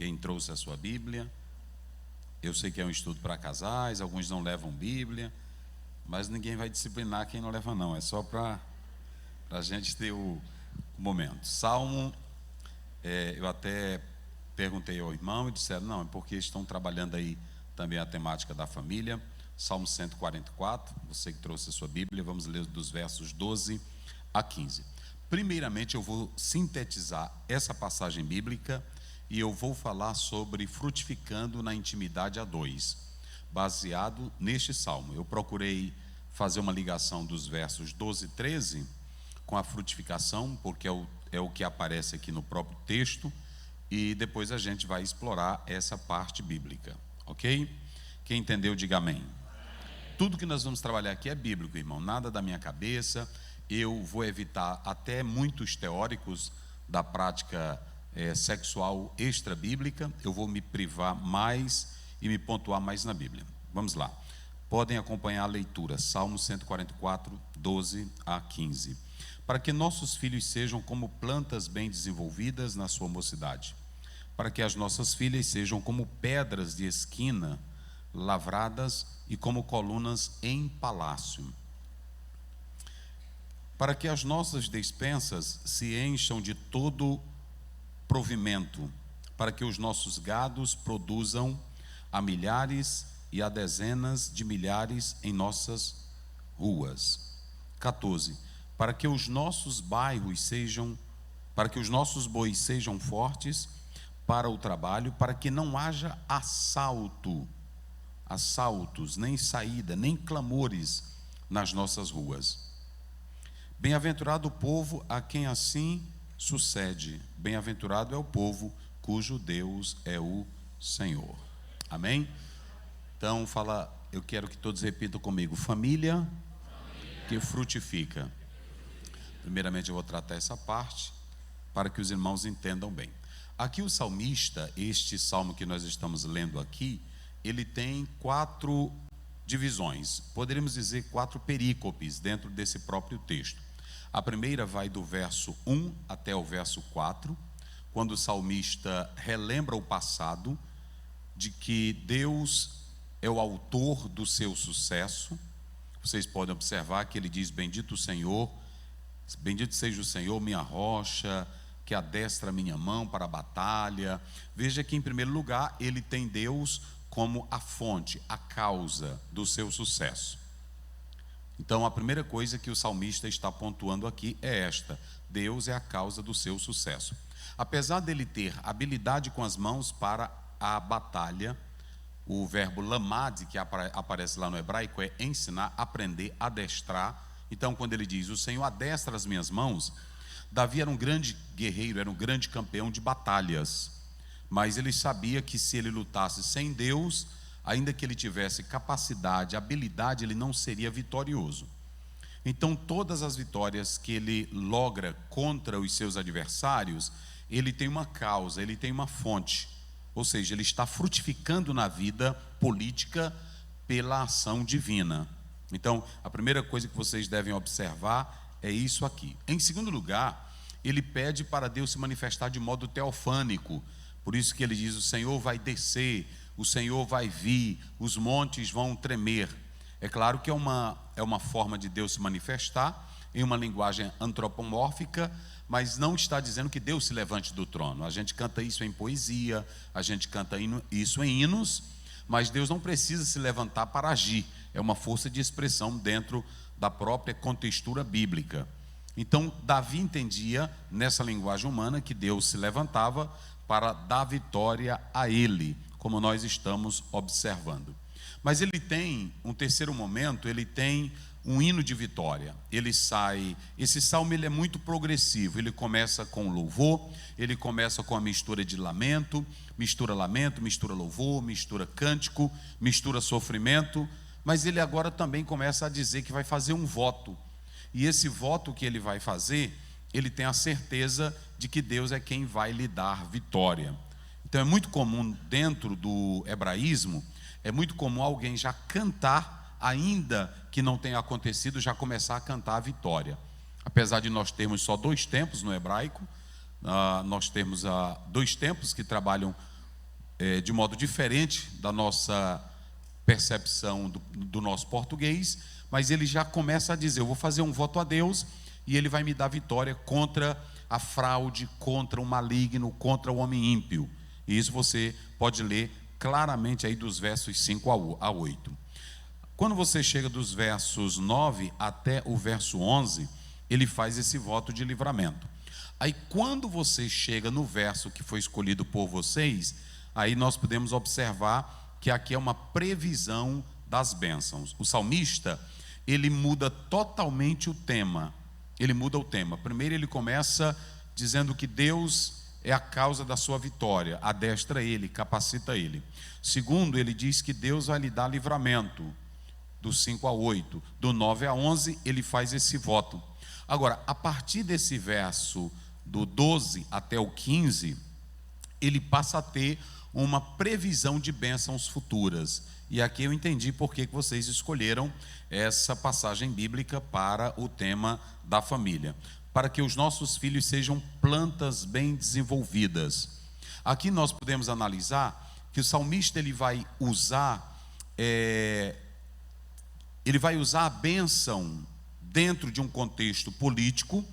Quem trouxe a sua Bíblia? Eu sei que é um estudo para casais, alguns não levam Bíblia, mas ninguém vai disciplinar quem não leva não, é só para a gente ter o momento. Salmo, eu até perguntei ao irmão e disseram, não, é porque estão trabalhando aí também a temática da família. Salmo 144, você que trouxe a sua Bíblia, vamos ler dos versos 12 a 15. Primeiramente eu vou sintetizar essa passagem bíblica e eu vou falar sobre frutificando na intimidade a dois, baseado neste salmo. Eu procurei fazer uma ligação dos versos 12 e 13 com a frutificação, porque é o que aparece aqui no próprio texto, e depois a gente vai explorar essa parte bíblica, ok? Quem entendeu, diga amém. Tudo que nós vamos trabalhar aqui é bíblico, irmão, nada da minha cabeça. Eu vou evitar até muitos teóricos da prática sexual extra-bíblica. Eu vou me privar mais e me pontuar mais na Bíblia. Vamos lá. Podem acompanhar a leitura, Salmo 144, 12 a 15. Para que nossos filhos sejam como plantas bem desenvolvidas na sua mocidade, para que as nossas filhas sejam como pedras de esquina, lavradas e como colunas em palácio, para que as nossas despensas se encham de todo provimento, para que os nossos gados produzam a milhares e a dezenas de milhares em nossas ruas. 14. Para que os nossos bois sejam fortes para o trabalho, para que não haja assaltos, nem saída, nem clamores nas nossas ruas. Bem-aventurado o povo a quem assim sucede. Bem-aventurado é o povo cujo Deus é o Senhor. Amém? Então eu quero que todos repitam comigo: família que frutifica. Primeiramente eu vou tratar essa parte para que os irmãos entendam bem. Aqui o salmista, este salmo que nós estamos lendo aqui, ele tem 4 divisões, poderíamos dizer 4 perícopes dentro desse próprio texto. A primeira vai do verso 1 até o verso 4, quando o salmista relembra o passado, de que Deus é o autor do seu sucesso. Vocês podem observar que ele diz: bendito seja o Senhor, minha rocha, que adestra a minha mão para a batalha. Veja que em primeiro lugar ele tem Deus como a fonte, a causa do seu sucesso. Então a primeira coisa que o salmista está pontuando aqui é esta: Deus é a causa do seu sucesso. Apesar dele ter habilidade com as mãos para a batalha, o verbo lamad, que aparece lá no hebraico, é ensinar, aprender, adestrar. Então quando ele diz: o Senhor adestra as minhas mãos, Davi era um grande guerreiro, era um grande campeão de batalhas, mas ele sabia que se ele lutasse sem Deus, ainda que ele tivesse capacidade, habilidade, ele não seria vitorioso. Então todas as vitórias que ele logra contra os seus adversários, ele tem uma causa, ele tem uma fonte, ou seja, ele está frutificando na vida política pela ação divina. Então a primeira coisa que vocês devem observar é isso aqui. Em segundo lugar, ele pede para Deus se manifestar de modo teofânico. Por isso que ele diz: o Senhor vai descer, o Senhor vai vir, os montes vão tremer. É claro que é uma forma de Deus se manifestar em uma linguagem antropomórfica, mas não está dizendo que Deus se levante do trono. A gente canta isso em poesia, a gente canta isso em hinos, mas Deus não precisa se levantar para agir. É uma força de expressão dentro da própria contextura bíblica. Então Davi entendia nessa linguagem humana que Deus se levantava para dar vitória a ele, como nós estamos observando. Mas ele tem um terceiro momento, ele tem um hino de vitória. Esse salmo ele é muito progressivo, ele começa com louvor, ele começa com a mistura de lamento, mistura louvor, mistura cântico, mistura sofrimento, mas ele agora também começa a dizer que vai fazer um voto. E esse voto que ele vai fazer, ele tem a certeza de que Deus é quem vai lhe dar vitória. Então é muito comum dentro do hebraísmo, é muito comum alguém já cantar, ainda que não tenha acontecido, já começar a cantar a vitória. Apesar de nós termos só 2 tempos no hebraico, nós temos 2 tempos que trabalham de modo diferente da nossa percepção do nosso português, mas ele já começa a dizer: eu vou fazer um voto a Deus e ele vai me dar vitória contra a fraude, contra o maligno, contra o homem ímpio. E isso você pode ler claramente aí dos versos 5 a 8. Quando você chega dos versos 9 até o verso 11, ele faz esse voto de livramento. Aí quando você chega no verso que foi escolhido por vocês, aí nós podemos observar que aqui é uma previsão das bênçãos. O salmista, ele muda totalmente o tema. Ele muda o tema. Primeiro ele começa dizendo que Deus é a causa da sua vitória, adestra ele, capacita ele. Segundo, ele diz que Deus vai lhe dar livramento, do 5 a 8. Do 9 a 11, ele faz esse voto. Agora, a partir desse verso, do 12 até o 15, ele passa a ter uma previsão de bênçãos futuras. E aqui eu entendi por que vocês escolheram essa passagem bíblica para o tema da família. Para que os nossos filhos sejam plantas bem desenvolvidas. Aqui nós podemos analisar que o salmista ele vai usar a bênção dentro de um contexto político,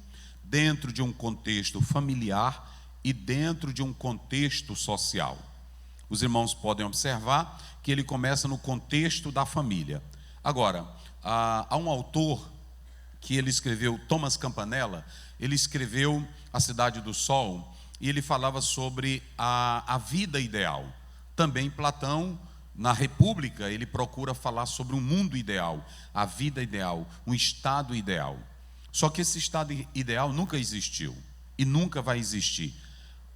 dentro de um contexto familiar e dentro de um contexto social. Os irmãos podem observar que ele começa no contexto da família. Agora, há um autor que ele escreveu, Thomas Campanella, ele escreveu A Cidade do Sol, e ele falava sobre a vida ideal. Também Platão, na República, ele procura falar sobre um mundo ideal, a vida ideal, um estado ideal. Só que esse estado ideal nunca existiu e nunca vai existir,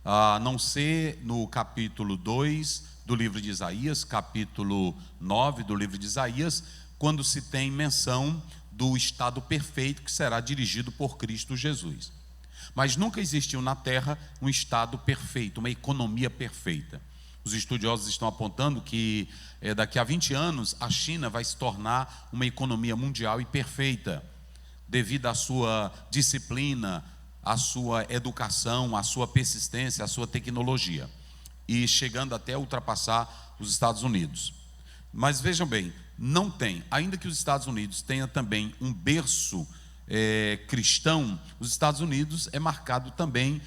a não ser no capítulo 2 do livro de Isaías, capítulo 9 do livro de Isaías, quando se tem menção do estado perfeito que será dirigido por Cristo Jesus. Mas nunca existiu na Terra um estado perfeito, uma economia perfeita. Os estudiosos estão apontando que daqui a 20 anos a China vai se tornar uma economia mundial e perfeita, devido à sua disciplina, à sua educação, à sua persistência, à sua tecnologia, e chegando até ultrapassar os Estados Unidos. Mas vejam bem, não tem, ainda que os Estados Unidos tenha também um berço cristão, os Estados Unidos é marcado também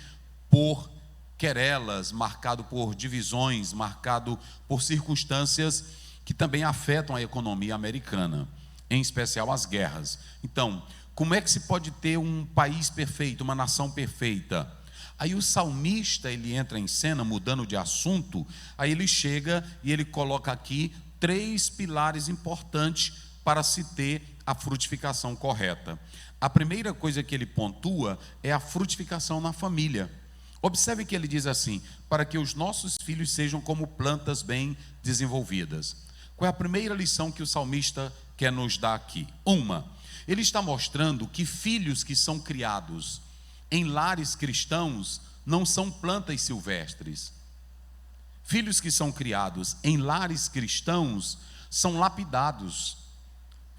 por querelas, marcado por divisões, marcado por circunstâncias que também afetam a economia americana, em especial as guerras. Então, como é que se pode ter um país perfeito, uma nação perfeita? Aí o salmista, ele entra em cena, mudando de assunto, aí ele chega e ele coloca aqui 3 pilares importantes para se ter a frutificação correta. A primeira coisa que ele pontua é a frutificação na família. Observe que ele diz assim: para que os nossos filhos sejam como plantas bem desenvolvidas. Qual é a primeira lição que o salmista quer nos dar aqui? Ele está mostrando que filhos que são criados em lares cristãos não são plantas silvestres. Filhos que são criados em lares cristãos são lapidados.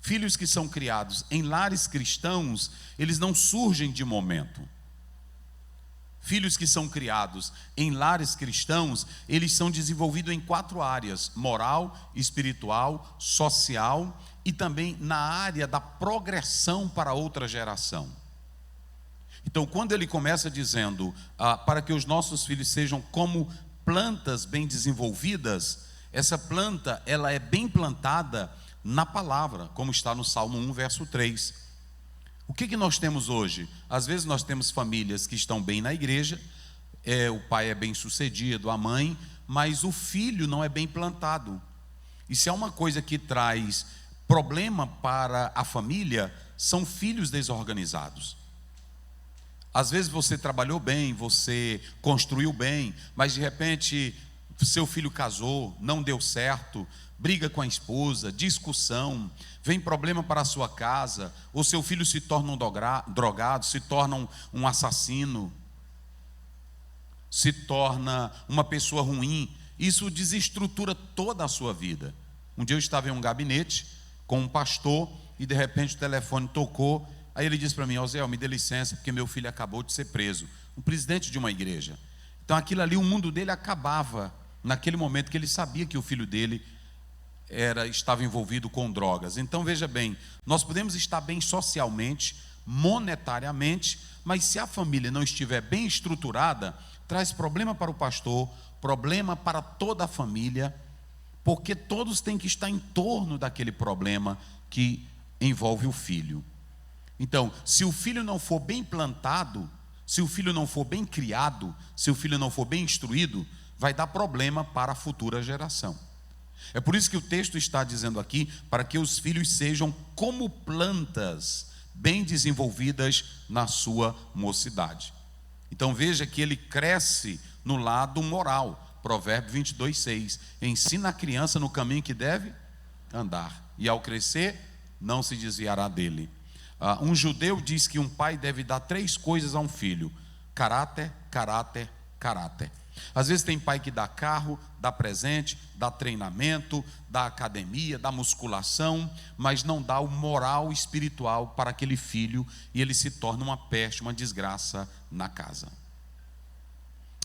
Filhos que são criados em lares cristãos, eles não surgem de momento. Filhos que são criados em lares cristãos, eles são desenvolvidos em 4 áreas: moral, espiritual, social e também na área da progressão para outra geração. Então, quando ele começa dizendo para que os nossos filhos sejam como plantas bem desenvolvidas, essa planta ela é bem plantada na palavra, como está no Salmo 1, verso 3. O que nós temos hoje? Às vezes nós temos famílias que estão bem na igreja, o pai é bem sucedido, a mãe, mas o filho não é bem plantado. E se há uma coisa que traz problema para a família, são filhos desorganizados. Às vezes você trabalhou bem, você construiu bem, mas de repente seu filho casou, não deu certo, briga com a esposa, discussão, vem problema para a sua casa, ou seu filho se torna um drogado, se torna um assassino, se torna uma pessoa ruim. Isso desestrutura toda a sua vida. Um dia eu estava em um gabinete com um pastor e de repente o telefone tocou. Aí ele disse para mim: Zé, me dê licença porque meu filho acabou de ser preso. Um presidente de uma igreja. Então aquilo ali, o mundo dele acabava. naquele momento que ele sabia que o filho dele estava envolvido com drogas. Então veja bem, nós podemos estar bem socialmente, monetariamente, mas se a família não estiver bem estruturada, traz problema para o pastor, problema para toda a família, porque todos têm que estar em torno daquele problema que envolve o filho. Então, se o filho não for bem plantado, se o filho não for bem criado, se o filho não for bem instruído, vai dar problema para a futura geração. É por isso que o texto está dizendo aqui, para que os filhos sejam como plantas bem desenvolvidas na sua mocidade. Então veja que ele cresce no lado moral. Provérbio 22:6, ensina a criança no caminho que deve andar, e ao crescer não se desviará dele. Um judeu diz que um pai deve dar 3 coisas a um filho: caráter, caráter, caráter. Às vezes tem pai que dá carro, dá presente, dá treinamento, dá academia, dá musculação, mas não dá o moral espiritual para aquele filho, e ele se torna uma peste, uma desgraça na casa.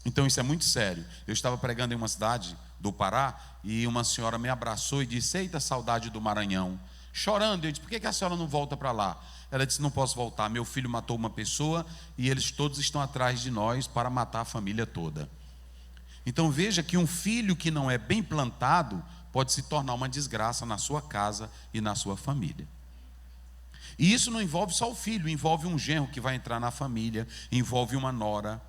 Então isso é muito sério. Eu estava pregando em uma cidade do Pará, e uma senhora me abraçou e disse: eita, saudade do Maranhão. Chorando, eu disse: por que a senhora não volta para lá? Ela disse: não posso voltar, meu filho matou uma pessoa, e eles todos estão atrás de nós para matar a família toda. Então veja que um filho que não é bem plantado pode se tornar uma desgraça na sua casa e na sua família. E isso não envolve só o filho, envolve um genro que vai entrar na família, envolve uma nora.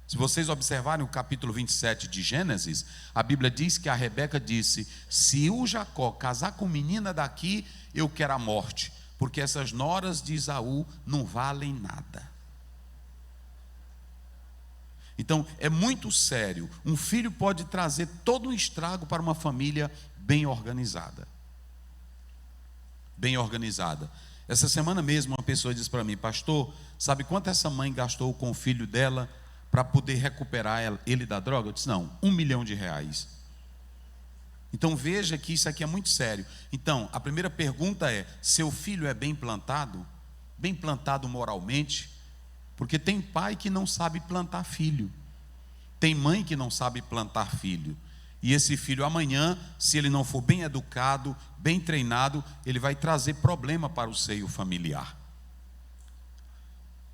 Se vocês observarem o capítulo 27 de Gênesis, a Bíblia diz que a Rebeca disse: se o Jacó casar com menina daqui, eu quero a morte, porque essas noras de Esaú não valem nada. Então é muito sério. Um filho pode trazer todo um estrago para uma família bem organizada. Bem organizada. Essa semana mesmo uma pessoa disse para mim: pastor, sabe quanto essa mãe gastou com o filho dela para poder recuperar ele da droga? Eu disse: não, R$1 milhão. Então veja que isso aqui é muito sério. Então a primeira pergunta é: seu filho é bem plantado? Bem plantado moralmente? Porque tem pai que não sabe plantar filho, tem mãe que não sabe plantar filho, e esse filho amanhã, se ele não for bem educado, bem treinado, ele vai trazer problema para o seio familiar.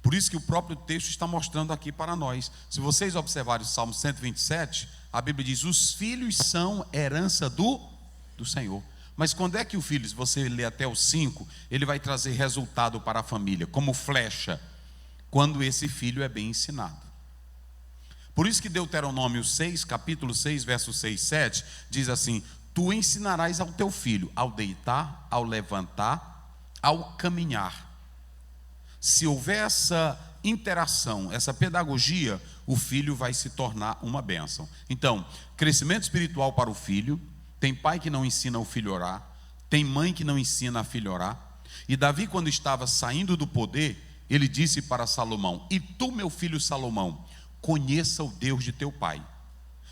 Por isso que o próprio texto está mostrando aqui para nós. Se vocês observarem o Salmo 127, a Bíblia diz: os filhos são herança do Senhor. Mas quando é que o filho, se você ler até o 5, ele vai trazer resultado para a família, como flecha? Quando esse filho é bem ensinado. Por isso que Deuteronômio 6, capítulo 6, verso 6, 7, diz assim: tu ensinarás ao teu filho, ao deitar, ao levantar, ao caminhar. Se houver essa interação, essa pedagogia, o filho vai se tornar uma bênção. Então, crescimento espiritual para o filho. Tem pai que não ensina o filho a orar, tem mãe que não ensina a filha a orar. E Davi, quando estava saindo do poder, ele disse para Salomão: e tu, meu filho Salomão, conheça o Deus de teu pai,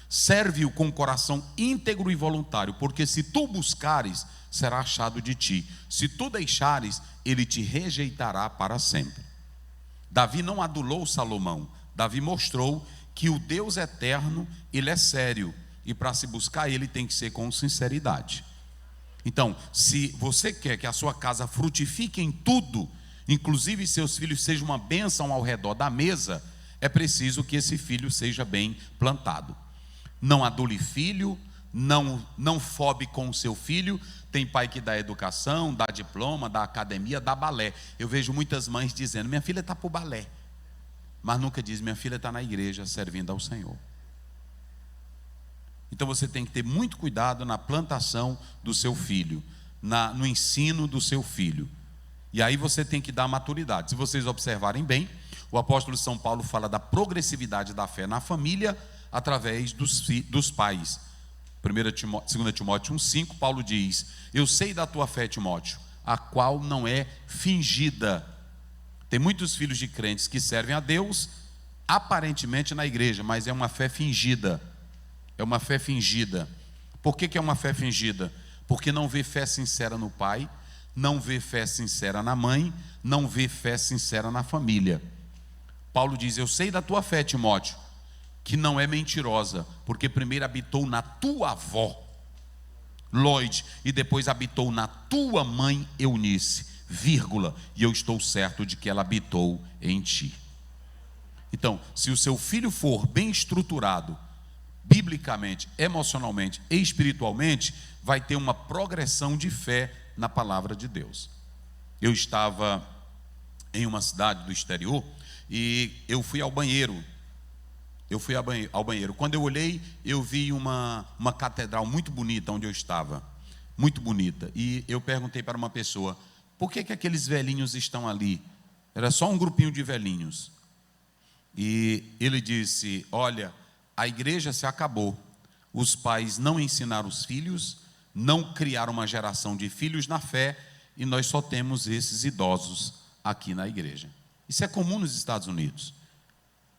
serve-o com coração íntegro e voluntário, porque se tu buscares, será achado de ti, se tu deixares, ele te rejeitará para sempre. Davi não adulou Salomão. Davi mostrou que o Deus eterno, ele é sério, e para se buscar ele tem que ser com sinceridade. Então, se você quer que a sua casa frutifique em tudo, inclusive seus filhos sejam uma bênção ao redor da mesa, é preciso que esse filho seja bem plantado. Não adule filho, não fobe com o seu filho. Tem pai que dá educação, dá diploma, dá academia, dá balé. Eu vejo muitas mães dizendo: minha filha está para o balé, mas nunca diz: minha filha está na igreja servindo ao Senhor. Então você tem que ter muito cuidado na plantação do seu filho, no ensino do seu filho. E aí você tem que dar maturidade. Se vocês observarem bem, o apóstolo São Paulo fala da progressividade da fé na família através dos pais. 2 Timóteo 1,5, Paulo diz: eu sei da tua fé, Timóteo, a qual não é fingida. Tem muitos filhos de crentes que servem a Deus aparentemente na igreja, mas é uma fé fingida. É uma fé fingida. Por que é uma fé fingida? Porque não vê fé sincera no pai, não vê fé sincera na mãe, não vê fé sincera na família. Paulo diz: eu sei da tua fé, Timóteo, que não é mentirosa, porque primeiro habitou na tua avó, Lloyd, e depois habitou na tua mãe, Eunice, vírgula, e eu estou certo de que ela habitou em ti. Então, se o seu filho for bem estruturado, biblicamente, emocionalmente e espiritualmente, vai ter uma progressão de fé na palavra de Deus. Eu estava em uma cidade do exterior e eu fui ao banheiro. Ao banheiro. Quando eu olhei, eu vi uma catedral muito bonita onde eu estava. Muito bonita. E eu perguntei para uma pessoa: por que aqueles velhinhos estão ali? Era só um grupinho de velhinhos. E ele disse: olha, a igreja se acabou. Os pais não ensinaram os filhos, não criaram uma geração de filhos na fé, e nós só temos esses idosos aqui na igreja. Isso é comum nos Estados Unidos.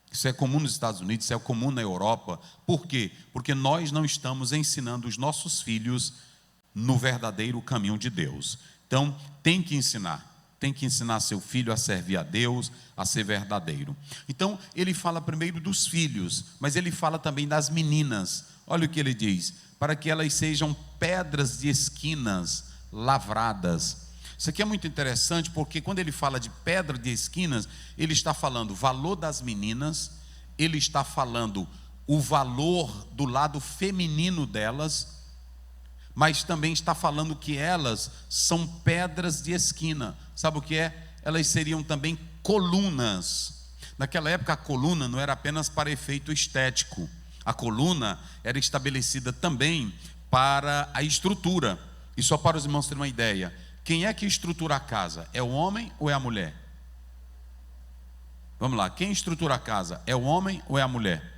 Isso é comum nos Estados Unidos, isso é comum na Europa. Por quê? Porque nós não estamos ensinando os nossos filhos no verdadeiro caminho de Deus. Então, tem que ensinar seu filho a servir a Deus, a ser verdadeiro. Então, ele fala primeiro dos filhos, mas ele fala também das meninas. Olha o que ele diz: para que elas sejam pedras de esquinas lavradas. Isso aqui é muito interessante, porque quando ele fala de pedra de esquinas, ele está falando o valor das meninas, ele está falando o valor do lado feminino delas, mas também está falando que elas são pedras de esquina. Sabe o que é? Elas seriam também colunas. Naquela época a coluna não era apenas para efeito estético. A coluna era estabelecida também para a estrutura. E só para os irmãos terem uma ideia, quem é que estrutura a casa? É o homem ou é a mulher? Vamos lá, quem estrutura a casa? É o homem ou é a mulher?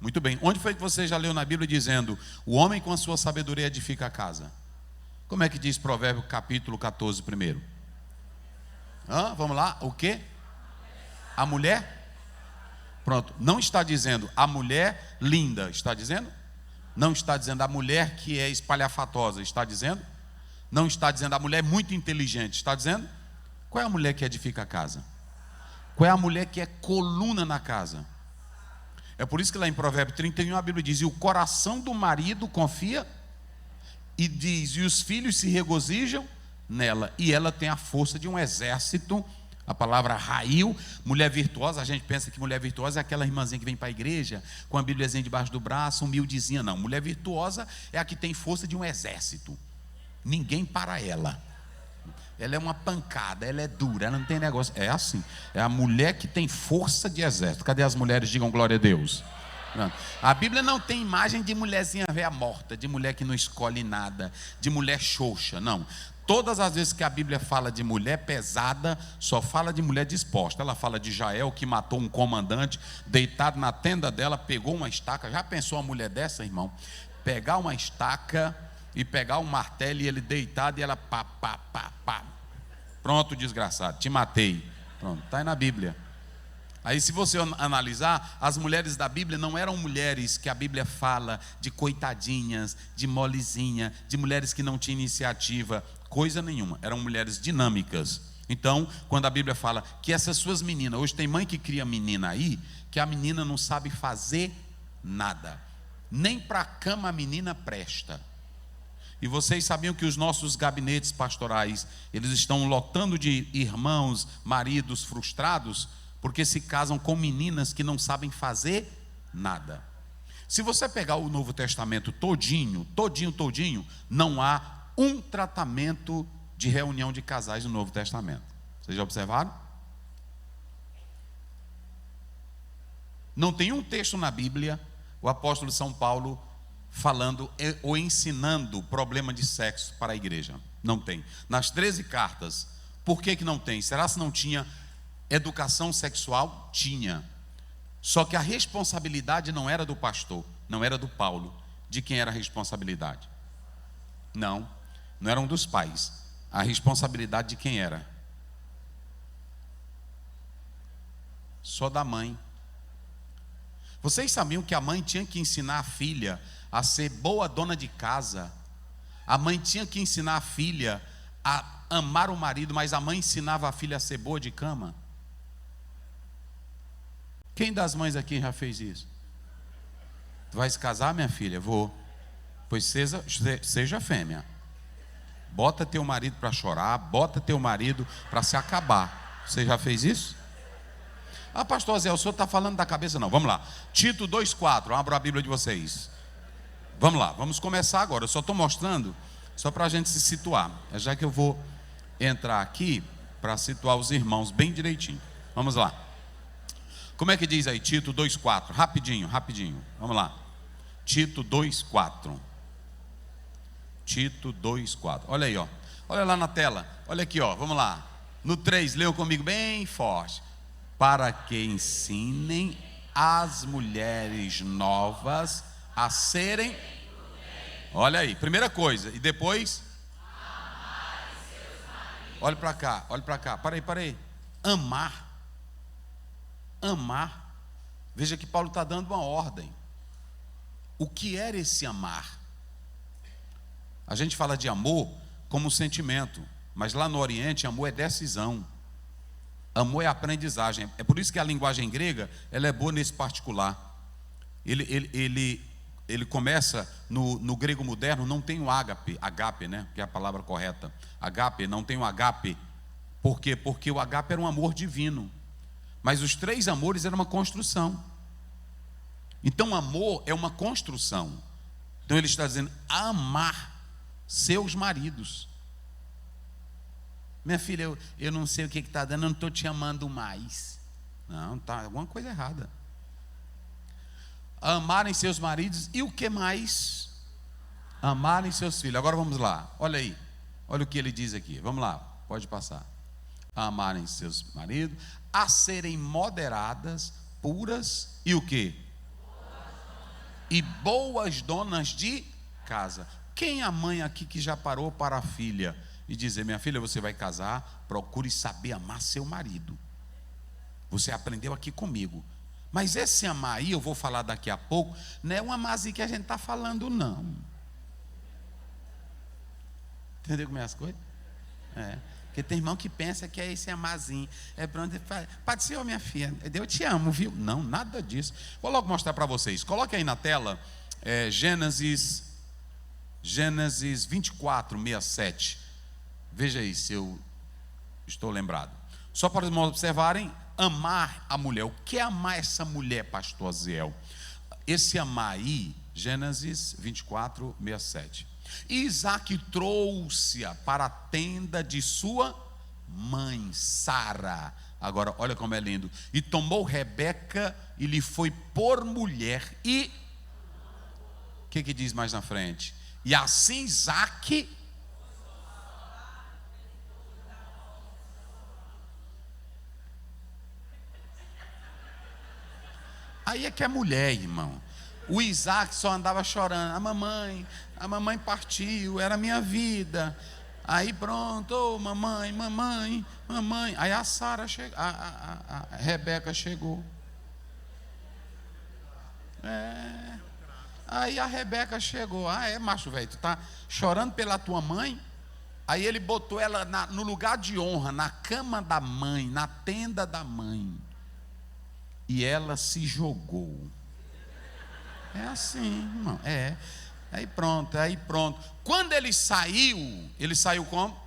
Muito bem, onde foi que você já leu na Bíblia dizendo: o homem com a sua sabedoria edifica a casa? Como é que diz Provérbio capítulo 14 primeiro? Vamos lá, o quê? A mulher? Pronto, não está dizendo a mulher linda, está dizendo? Não está dizendo a mulher que é espalhafatosa, está dizendo? Não está dizendo a mulher muito inteligente, está dizendo? Qual é a mulher que edifica a casa? Qual é a mulher que é coluna na casa? É por isso que lá em Provérbio 31 a Bíblia diz: e o coração do marido confia, e diz, e os filhos se regozijam nela, e ela tem a força de um exército. A palavra raio, mulher virtuosa, a gente pensa que mulher virtuosa é aquela irmãzinha que vem para a igreja com a bíbliazinha debaixo do braço, humildezinha. Não, mulher virtuosa é a que tem força de um exército. Ninguém para ela. Ela é uma pancada, ela é dura, ela não tem negócio. É assim, é a mulher que tem força de exército. Cadê as mulheres? Digam glória a Deus. A Bíblia não tem imagem de mulherzinha velha morta, de mulher que não escolhe nada, de mulher xoxa, não. Todas as vezes que a Bíblia fala de mulher pesada, só fala de mulher disposta. Ela fala de Jael, que matou um comandante, deitado na tenda dela, pegou uma estaca. Já pensou uma mulher dessa, irmão? Pegar uma estaca e pegar um martelo e ele deitado e ela pá. Pronto, desgraçado, te matei. Pronto, está aí na Bíblia. Aí se você analisar, as mulheres da Bíblia não eram mulheres que a Bíblia fala de coitadinhas, de molezinha, de mulheres que não tinham iniciativa, coisa nenhuma, eram mulheres dinâmicas. Então, quando a Bíblia fala que essas suas meninas, hoje tem mãe que cria menina aí, que a menina não sabe fazer nada, nem para a cama a menina presta. E vocês sabiam que os nossos gabinetes pastorais, eles estão lotando de irmãos, maridos frustrados, porque se casam com meninas que não sabem fazer nada. Se você pegar o Novo Testamento todinho, não há um tratamento de reunião de casais no Novo Testamento. Vocês já observaram? Não tem um texto na Bíblia, o apóstolo São Paulo falando ou ensinando o problema de sexo para a igreja. Não tem. Nas 13 cartas, por que não tem? Será que não tinha educação sexual? Tinha. Só que a responsabilidade não era do pastor, não era do Paulo. De quem era a responsabilidade? Não eram dos pais. A responsabilidade de quem era? Só da mãe. Vocês sabiam que a mãe tinha que ensinar a filha a ser boa dona de casa? A mãe tinha que ensinar a filha a amar o marido, mas a mãe ensinava a filha a ser boa de cama? Quem das mães aqui já fez isso? Tu vai se casar, minha filha? Vou. Pois seja fêmea. Bota teu marido para chorar, bota teu marido para se acabar. Você já fez isso? Ah, pastor Zé, o senhor está falando da cabeça? Não, vamos lá. Tito 2,4, abra a Bíblia de vocês. Vamos lá, vamos começar agora. Eu só estou mostrando, só para a gente se situar. É já que eu vou entrar aqui para situar os irmãos bem direitinho. Vamos lá. Como é que diz aí, Tito 2,4? Rapidinho, rapidinho. Vamos lá. Tito 2,4. Tito 2,4. Olha aí, ó. Olha lá na tela. Olha aqui, ó. Vamos lá. No 3, leiam comigo bem forte. Para que ensinem as mulheres novas a serem. Olha aí, primeira coisa. E depois. Olha para cá, olha para cá. Para aí. Amar. Amar. Veja que Paulo está dando uma ordem. O que era esse amar? A gente fala de amor como sentimento, mas lá no Oriente, amor é decisão. Amor é aprendizagem. É por isso que a linguagem grega, ela é boa nesse particular. Ele começa no grego moderno, não tem o agape, né? Que é a palavra correta. Agape, não tem o agape. Por quê? Porque o agape era um amor divino. Mas os 3 amores eram uma construção. Então, amor é uma construção. Então, ele está dizendo, amar seus maridos. Minha filha, eu não sei o que está dando, eu não estou te amando mais. Não, está alguma coisa errada. Amarem seus maridos e o que mais? Amarem seus filhos. Agora vamos lá, olha aí. Olha o que ele diz aqui, vamos lá, pode passar. Amarem seus maridos, a serem moderadas, puras e o que? E boas donas de casa. Quem é a mãe aqui que já parou para a filha e dizer, minha filha, você vai casar, procure saber amar seu marido. Você aprendeu aqui comigo. Mas esse amar aí, eu vou falar daqui a pouco, não é um amarzinho que a gente está falando, não. Entendeu como é as coisas? É. Porque tem irmão que pensa que é esse amarzinho. É pronto, pode ser, minha filha, eu te amo, viu? Não, nada disso. Vou logo mostrar para vocês. Coloque aí na tela, Gênesis 24, 67. Veja aí se eu estou lembrado. Só para os irmãos observarem, amar a mulher. O que é amar essa mulher, pastor Aziel? Esse amar aí, Gênesis 24, 67. E Isaac trouxe-a para a tenda de sua mãe, Sara. Agora, olha como é lindo. E tomou Rebeca e lhe foi por mulher. E o que diz mais na frente? E assim Isaac. Aí é que é mulher, irmão. O Isaac só andava chorando. A mamãe partiu, era a minha vida. Aí pronto, oh, mamãe. Aí a Sara chegou, a Rebeca chegou. Aí a Rebeca chegou. Macho velho, tu tá chorando pela tua mãe? Aí ele botou ela no lugar de honra, na cama da mãe, na tenda da mãe. E ela se jogou. É assim, irmão. Aí pronto. Quando ele saiu como?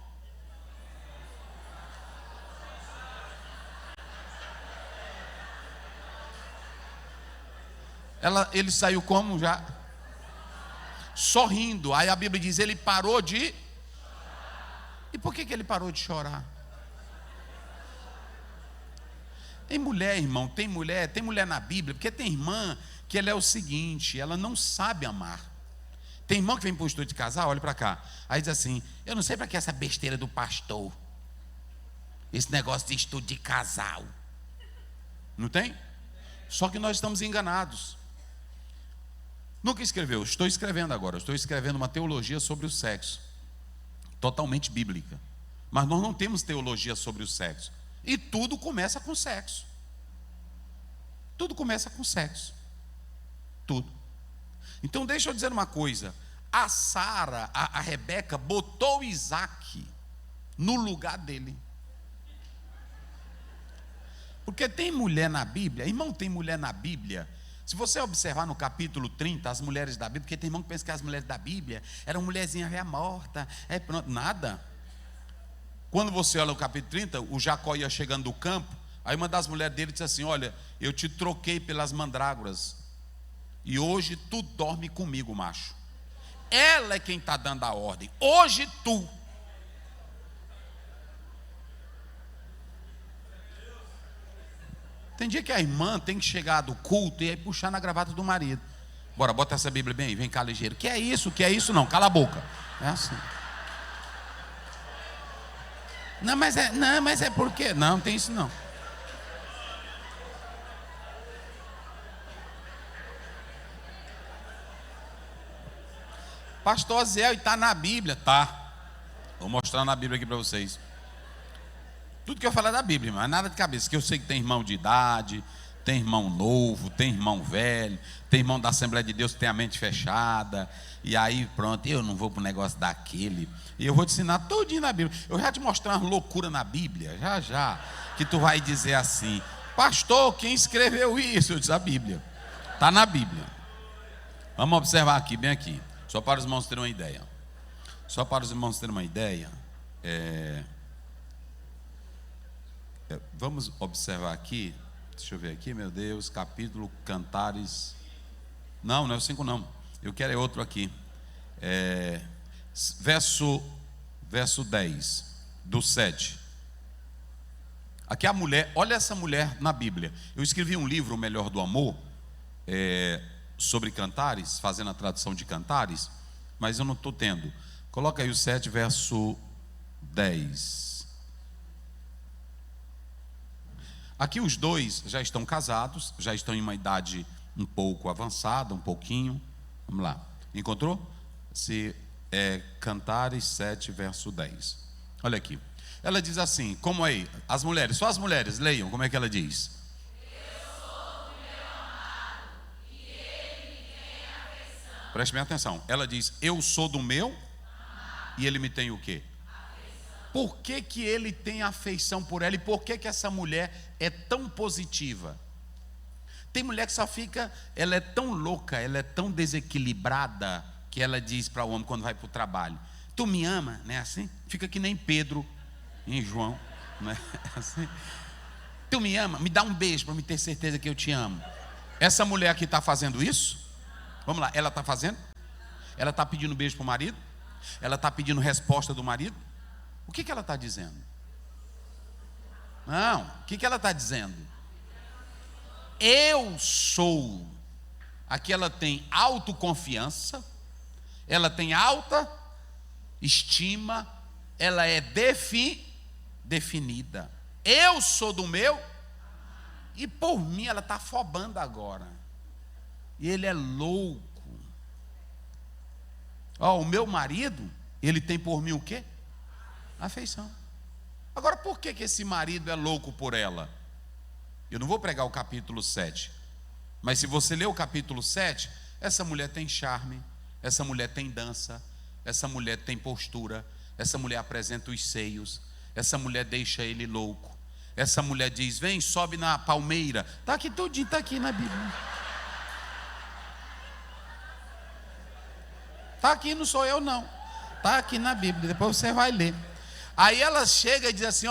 Ele saiu como já? Sorrindo. Aí a Bíblia diz, ele parou de. E por que ele parou de chorar? Tem mulher, irmão, tem mulher na Bíblia, porque tem irmã que ela é o seguinte, ela não sabe amar. Tem irmão que vem para o estudo de casal, olha para cá, aí diz assim, eu não sei para que essa besteira do pastor, esse negócio de estudo de casal. Não tem? Só que nós estamos enganados. Nunca escreveu, estou escrevendo agora, estou escrevendo uma teologia sobre o sexo, totalmente bíblica, mas nós não temos teologia sobre o sexo. E tudo começa com sexo. Tudo começa com sexo. Tudo. Então deixa eu dizer uma coisa. A Sara, a Rebeca, botou Isaac no lugar dele. Porque tem mulher na Bíblia, irmão, tem mulher na Bíblia. Se você observar no capítulo 30, as mulheres da Bíblia, porque tem irmão que pensa que as mulheres da Bíblia eram mulherzinha velha morta, pronto, nada. Quando você olha o capítulo 30, o Jacó ia chegando do campo, aí uma das mulheres dele disse assim: olha, eu te troquei pelas mandrágoras, e hoje tu dorme comigo, macho. Ela é quem está dando a ordem, hoje tu. Tem dia que a irmã tem que chegar do culto e aí puxar na gravata do marido. Bora, bota essa Bíblia bem, vem cá ligeiro. Que é isso não, cala a boca. É assim. Não, mas é porque. Não tem isso não. Pastor Zé, está na Bíblia? Tá. Vou mostrar na Bíblia aqui para vocês. Tudo que eu falar é da Bíblia, mas nada de cabeça. Que eu sei que tem irmão de idade, tem irmão novo, tem irmão velho, tem irmão da Assembleia de Deus que tem a mente fechada. E aí pronto, eu não vou para o negócio daquele. E eu vou te ensinar todinho na Bíblia. Eu já vou te mostrar uma loucura na Bíblia, já. Que tu vai dizer assim: pastor, quem escreveu isso? Eu disse: a Bíblia. Está na Bíblia. Vamos observar aqui, bem aqui. Só para os irmãos terem uma ideia. Vamos observar aqui. Deixa eu ver aqui, meu Deus. Capítulo Cantares. Não é o 5 não. Eu quero é outro aqui. Verso 10 do 7. Aqui a mulher, olha essa mulher na Bíblia. Eu escrevi um livro, O Melhor do Amor, sobre Cantares, fazendo a tradução de Cantares, mas eu não estou tendo. Coloca aí o 7, verso 10. Aqui os dois já estão casados, já estão em uma idade um pouco avançada, um pouquinho. Vamos lá. Encontrou? Cantares 7, verso 10. Olha aqui. Ela diz assim, como aí? As mulheres, só as mulheres, leiam, como é que ela diz? Eu sou do meu amado, e ele me tem afeição. Preste bem atenção. Ela diz, eu sou do meu amado, e ele me tem o quê? Por que que ele tem afeição por ela? E por que que essa mulher é tão positiva? Tem mulher que só fica, ela é tão louca, ela é tão desequilibrada, que ela diz para o homem quando vai para o trabalho: tu me ama, não é assim? Fica que nem Pedro em João, não é assim? Tu me ama, me dá um beijo para me ter certeza que eu te amo. Essa mulher aqui está fazendo isso? Vamos lá, ela está fazendo? Ela está pedindo beijo para o marido? Ela está pedindo resposta do marido? O que ela está dizendo? Não, o que ela está dizendo? Eu sou. Aqui ela tem autoconfiança, ela tem alta estima, ela é definida. Eu sou do meu, e por mim ela está afobando agora. E ele é louco. O meu marido, ele tem por mim o quê? Afeição. Agora, por que esse marido é louco por ela? Eu não vou pregar o capítulo 7, mas se você ler o capítulo 7, essa mulher tem charme, essa mulher tem dança, essa mulher tem postura, essa mulher apresenta os seios, essa mulher deixa ele louco, essa mulher diz: vem, sobe na palmeira. Está aqui tudinho, está aqui na Bíblia. Está aqui, não sou eu não, está aqui na Bíblia, depois você vai ler. Aí ela chega e diz assim,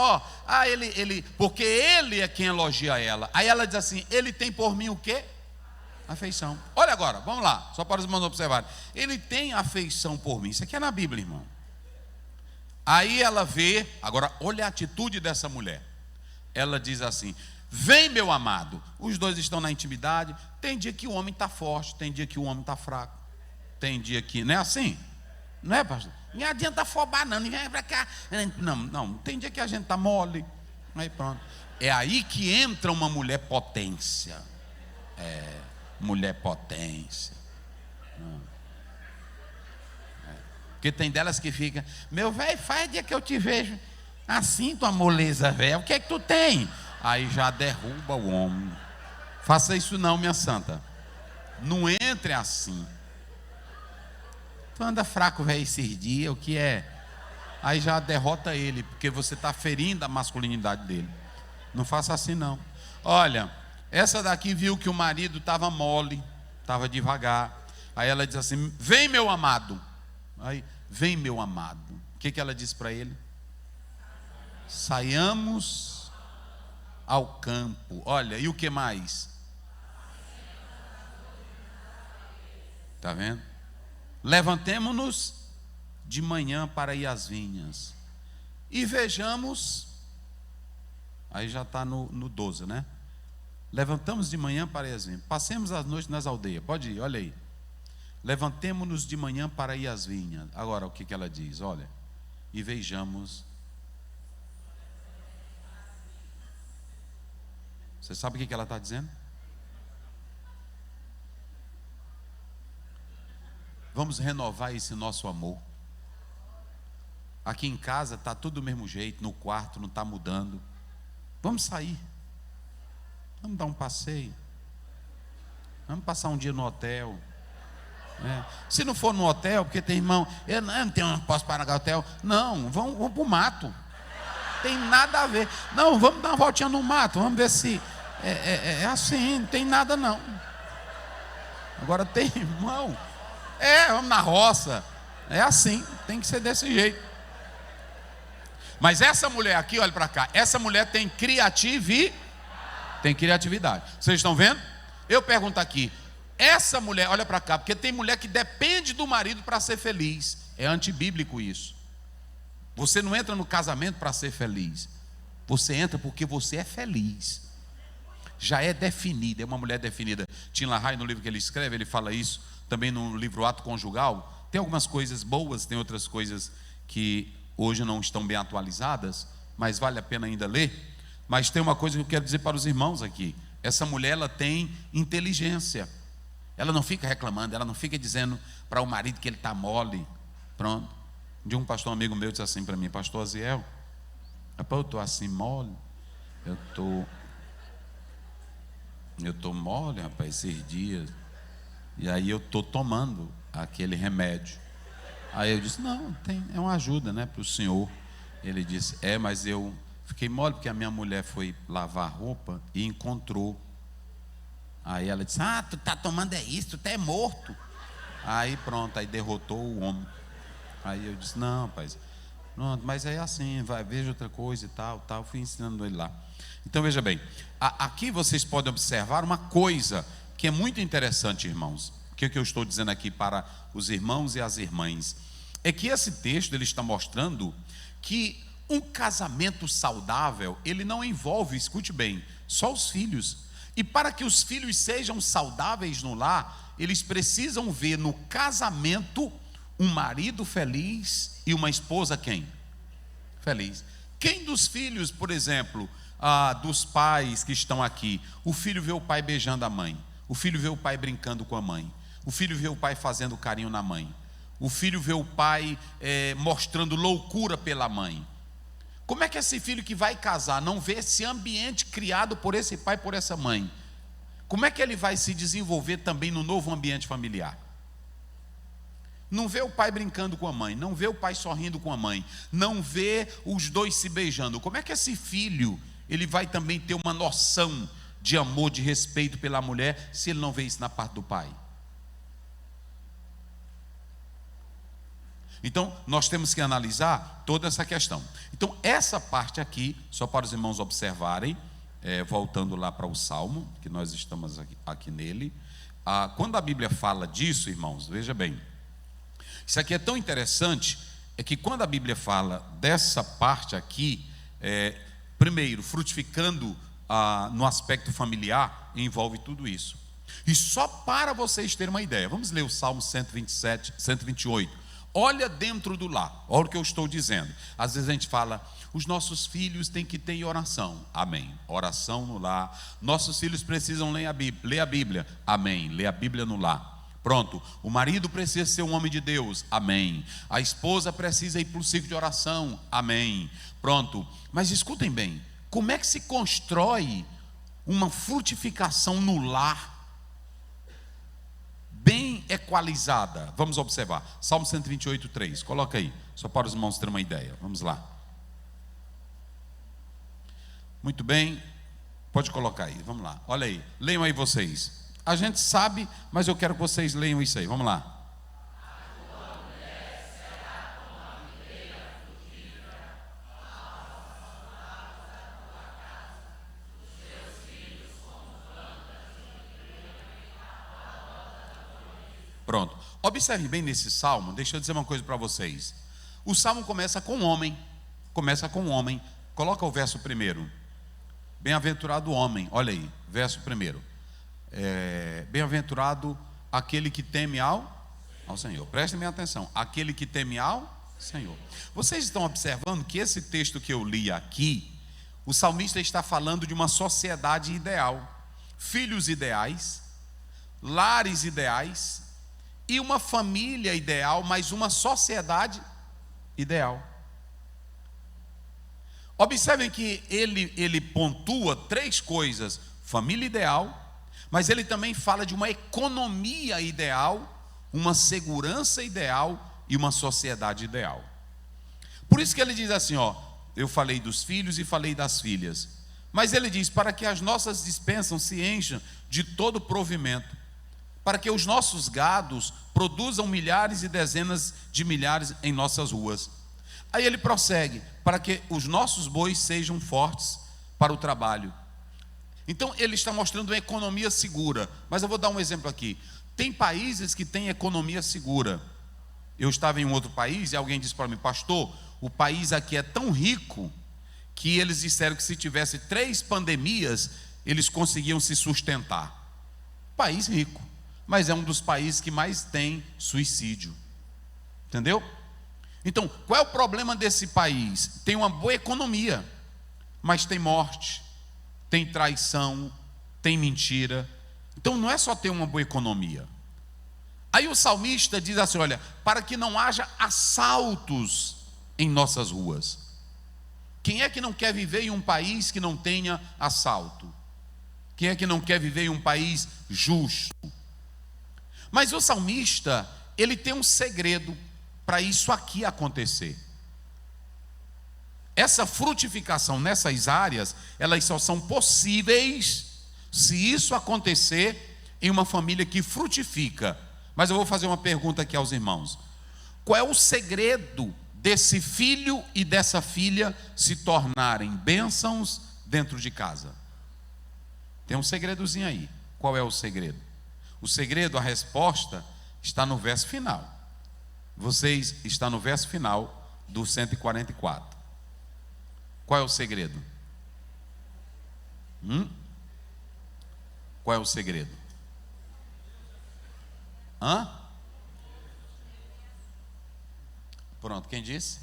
porque ele é quem elogia ela. Aí ela diz assim, ele tem por mim o quê? Afeição. Olha agora, vamos lá, só para os irmãos observarem. Ele tem afeição por mim. Isso aqui é na Bíblia, irmão. Aí ela vê, agora olha a atitude dessa mulher. Ela diz assim, vem meu amado. Os dois estão na intimidade. Tem dia que o homem está forte, tem dia que o homem está fraco. Tem dia que, não é assim? Não é, pastor? Não adianta afobar não, ninguém vem para cá. Não, tem dia que a gente está mole. Aí pronto. É aí que entra uma mulher potência. Mulher potência. Porque tem delas que ficam, meu velho, faz dia que eu te vejo assim, tua moleza velha, o que é que tu tem? Aí já derruba o homem. Faça isso não, minha santa. Não entre assim. Tu anda fraco, velho, esses dias, o que é? Aí já derrota ele, porque você está ferindo a masculinidade dele. Não faça assim não. Olha, Essa daqui viu que o marido estava mole, estava devagar. Aí ela diz assim: vem meu amado. Aí, vem meu amado. O que ela disse para ele? Saiamos ao campo. Olha, e o que mais? Está vendo? Levantemo-nos de manhã para ir às vinhas e vejamos. Aí já está no 12, né? Levantamos de manhã para ir às vinhas. Passemos a noite nas aldeias. Pode ir, olha aí. Levantemo-nos de manhã para ir às vinhas. Agora o que ela diz? Olha, e vejamos. Você sabe o que ela está dizendo? Vamos renovar esse nosso amor. Aqui em casa está tudo do mesmo jeito, no quarto não está mudando. Vamos sair. Vamos dar um passeio. Vamos passar um dia no hotel. Se não for no hotel, porque tem irmão, eu não posso pagar no hotel. Não, vamos para o mato. Tem nada a ver. Não, vamos dar uma voltinha no mato. Vamos ver se é assim, não tem nada não. Agora tem irmão. Vamos na roça. É assim, tem que ser desse jeito. Mas essa mulher aqui, olha para cá, essa mulher tem criatividade. Vocês estão vendo? Eu pergunto aqui, essa mulher, olha para cá, porque tem mulher que depende do marido para ser feliz. É antibíblico isso. Você não entra no casamento para ser feliz. Você entra porque você é feliz. Já é definida, é uma mulher definida. Tim LaHaye, no livro que ele escreve, ele fala isso. Também no livro Ato Conjugal. Tem algumas coisas boas, tem outras coisas que hoje não estão bem atualizadas, mas vale a pena ainda ler. Mas tem uma coisa que eu quero dizer para os irmãos aqui. Essa mulher, ela tem inteligência. Ela não fica reclamando, ela não fica dizendo para o marido que ele está mole. Pronto. Um pastor amigo meu disse assim para mim: pastor Aziel, eu estou assim mole, eu estou mole, rapaz, esses dias. E aí eu estou tomando aquele remédio. Aí eu disse: não, é uma ajuda, né, para o senhor. Ele disse: mas eu fiquei mole porque a minha mulher foi lavar roupa e encontrou. Aí ela disse: tu está tomando isso, tu é morto. Aí pronto, aí derrotou o homem. Aí eu disse: não, rapaz, pronto, mas é assim, veja outra coisa e tal. Fui ensinando ele lá. Então veja bem, aqui vocês podem observar uma coisa que é muito interessante, irmãos. O que eu estou dizendo aqui para os irmãos e as irmãs? É que esse texto ele está mostrando que um casamento saudável, ele não envolve, escute bem, só os filhos. E para que os filhos sejam saudáveis no lar, eles precisam ver no casamento um marido feliz e uma esposa quem? Feliz. Quem dos filhos, por exemplo, dos pais que estão aqui, o filho vê o pai beijando a mãe, o filho vê o pai brincando com a mãe, o filho vê o pai fazendo carinho na mãe, o filho vê o pai mostrando loucura pela mãe. Como é que esse filho que vai casar não vê esse ambiente criado por esse pai, por essa mãe? Como é que ele vai se desenvolver também no novo ambiente familiar? Não vê o pai brincando com a mãe, não vê o pai sorrindo com a mãe, não vê os dois se beijando. Como é que esse filho ele vai também ter uma noção de amor, de respeito pela mulher, se ele não vê isso na parte do pai? Então, nós temos que analisar toda essa questão. Então, essa parte aqui, só para os irmãos observarem, voltando lá para o Salmo, que nós estamos aqui nele. Quando a Bíblia fala disso, irmãos, veja bem, isso aqui é tão interessante, é que quando a Bíblia fala dessa parte aqui, primeiro, frutificando no aspecto familiar, envolve tudo isso. E só para vocês terem uma ideia, vamos ler o Salmo 127, 128. Olha dentro do lar, olha o que eu estou dizendo. Às vezes a gente fala, os nossos filhos têm que ter oração. Amém. Oração no lar. Nossos filhos precisam ler a Bíblia. Amém. Ler a Bíblia no lar. Pronto. O marido precisa ser um homem de Deus. Amém. A esposa precisa ir para o ciclo de oração. Amém. Pronto. Mas escutem bem, como é que se constrói uma frutificação no lar bem equalizada? Vamos observar, Salmo 128, 3, coloca aí, só para os irmãos terem uma ideia, vamos lá. Muito bem, Pode colocar aí, vamos lá. Olha aí, leiam aí vocês. A gente sabe, mas eu quero que vocês leiam isso aí. Vamos lá. Pronto. Observe bem nesse salmo, deixa eu dizer uma coisa para vocês. O salmo começa com um homem. Começa com um homem. Coloca o verso primeiro. Bem-aventurado o homem. Olha aí, verso primeiro. Bem-aventurado aquele que teme ao Senhor. Prestem bem atenção. Aquele que teme ao Senhor. Vocês estão observando que esse texto que eu li aqui, o salmista está falando de uma sociedade ideal. Filhos ideais, lares ideais, e uma família ideal, mas uma sociedade ideal. Observem que ele pontua três coisas: família ideal, mas ele também fala de uma economia ideal, uma segurança ideal e uma sociedade ideal. Por isso que ele diz assim, eu falei dos filhos e falei das filhas, mas ele diz: para que as nossas despensas se encham de todo provimento, para que os nossos gados produzam milhares e dezenas de milhares em nossas ruas. Aí ele prossegue: para que os nossos bois sejam fortes para o trabalho. Então ele está mostrando uma economia segura. Mas eu vou dar um exemplo aqui. Tem países que têm economia segura. Eu estava em um outro país e alguém disse para mim: pastor, o país aqui é tão rico que eles disseram que se tivesse 3 pandemias, eles conseguiam se sustentar. País rico, mas é um dos países que mais tem suicídio. Entendeu? Então, qual é o problema desse país? Tem uma boa economia, mas tem morte, tem traição, tem mentira. Então não é só ter uma boa economia. Aí o salmista diz assim: olha, para que não haja assaltos em nossas ruas. Quem é que não quer viver em um país que não tenha assalto? Quem é que não quer viver em um país justo? Mas o salmista, ele tem um segredo para isso aqui acontecer. Essa frutificação nessas áreas, elas só são possíveis se isso acontecer em uma família que frutifica. Mas eu vou fazer uma pergunta aqui aos irmãos: qual é o segredo desse filho e dessa filha se tornarem bênçãos dentro de casa? Tem um segredozinho aí. Qual é o segredo? O segredo, a resposta, está no verso final. Está no verso final do 144. Qual é o segredo? Qual é o segredo? Pronto, quem disse?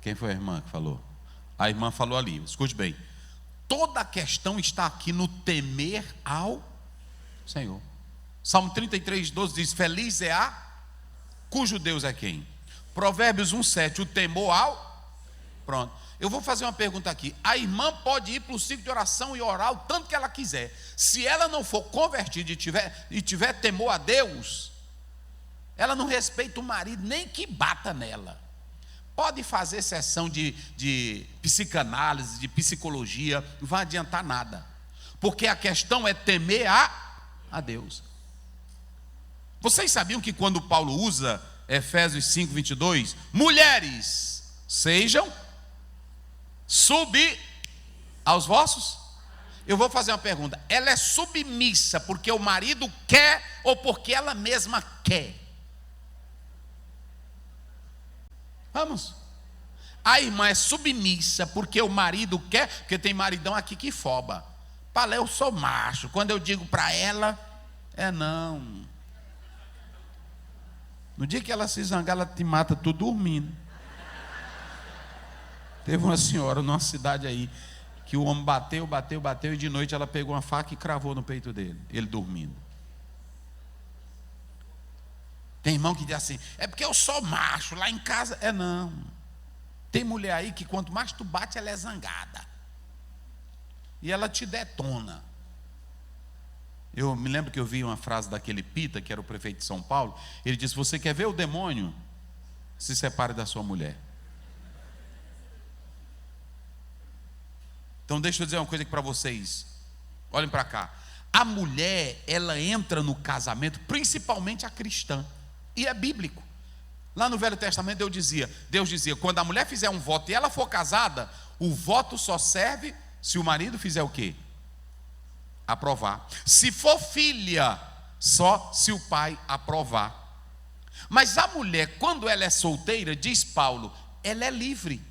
Quem foi a irmã que falou? A irmã falou ali, escute bem. Toda a questão está aqui no temer ao Senhor. Salmo 33, 12 diz: feliz é a cujo Deus é quem? Provérbios 1,7, o temor ao. Pronto, eu vou fazer uma pergunta aqui. A irmã pode ir para o ciclo de oração e orar o tanto que ela quiser. Se ela não for convertida e tiver temor a Deus, ela não respeita o marido, nem que bata nela. Pode fazer sessão de psicanálise, de psicologia, não vai adiantar nada. Porque a questão é temer a Deus. Vocês sabiam que quando Paulo usa Efésios 5, 22, mulheres, sejam aos vossos? Eu vou fazer uma pergunta: ela é submissa porque o marido quer ou porque ela mesma quer? Vamos. A irmã é submissa porque o marido quer, porque tem maridão aqui que foba. Palé, eu sou macho. Quando eu digo para ela, não. No dia que ela se zangar, ela te mata tu dormindo. Teve uma senhora numa cidade aí que o homem bateu e de noite ela pegou uma faca e cravou no peito dele, ele dormindo. Tem irmão que diz assim: é porque eu sou macho, lá em casa. Não. Tem mulher aí que quanto mais tu bate, ela é zangada. E ela te detona. Eu me lembro que eu vi uma frase daquele Pita, que era o prefeito de São Paulo. Ele disse: você quer ver o demônio? Se separe da sua mulher. Então deixa eu dizer uma coisa aqui para vocês. Olhem para cá. A mulher, ela entra no casamento, principalmente a cristã, e é bíblico. Lá no Velho Testamento Deus dizia, quando a mulher fizer um voto e ela for casada, o voto só serve se o marido fizer o quê? Aprovar. Se for filha, só se o pai aprovar. Mas a mulher, quando ela é solteira, diz Paulo, ela é livre.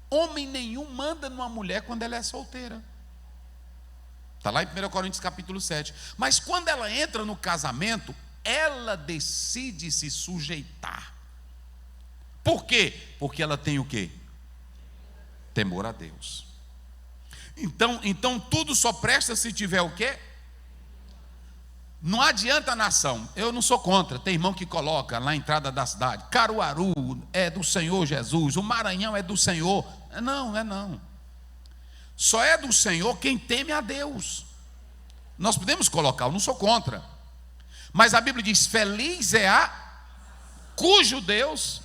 Homem nenhum manda numa mulher quando ela é solteira. Está lá em 1 Coríntios capítulo 7. Mas quando ela entra no casamento, ela decide se sujeitar. Por quê? Porque ela tem o quê? Temor a Deus. Então tudo só presta se tiver o quê? Não adianta a nação. Eu não sou contra. Tem irmão que coloca na entrada da cidade, Caruaru é do Senhor Jesus, o Maranhão é do Senhor. Não, não. Só é do Senhor quem teme a Deus. Nós podemos colocar, eu não sou contra. Mas a Bíblia diz, feliz é cujo Deus.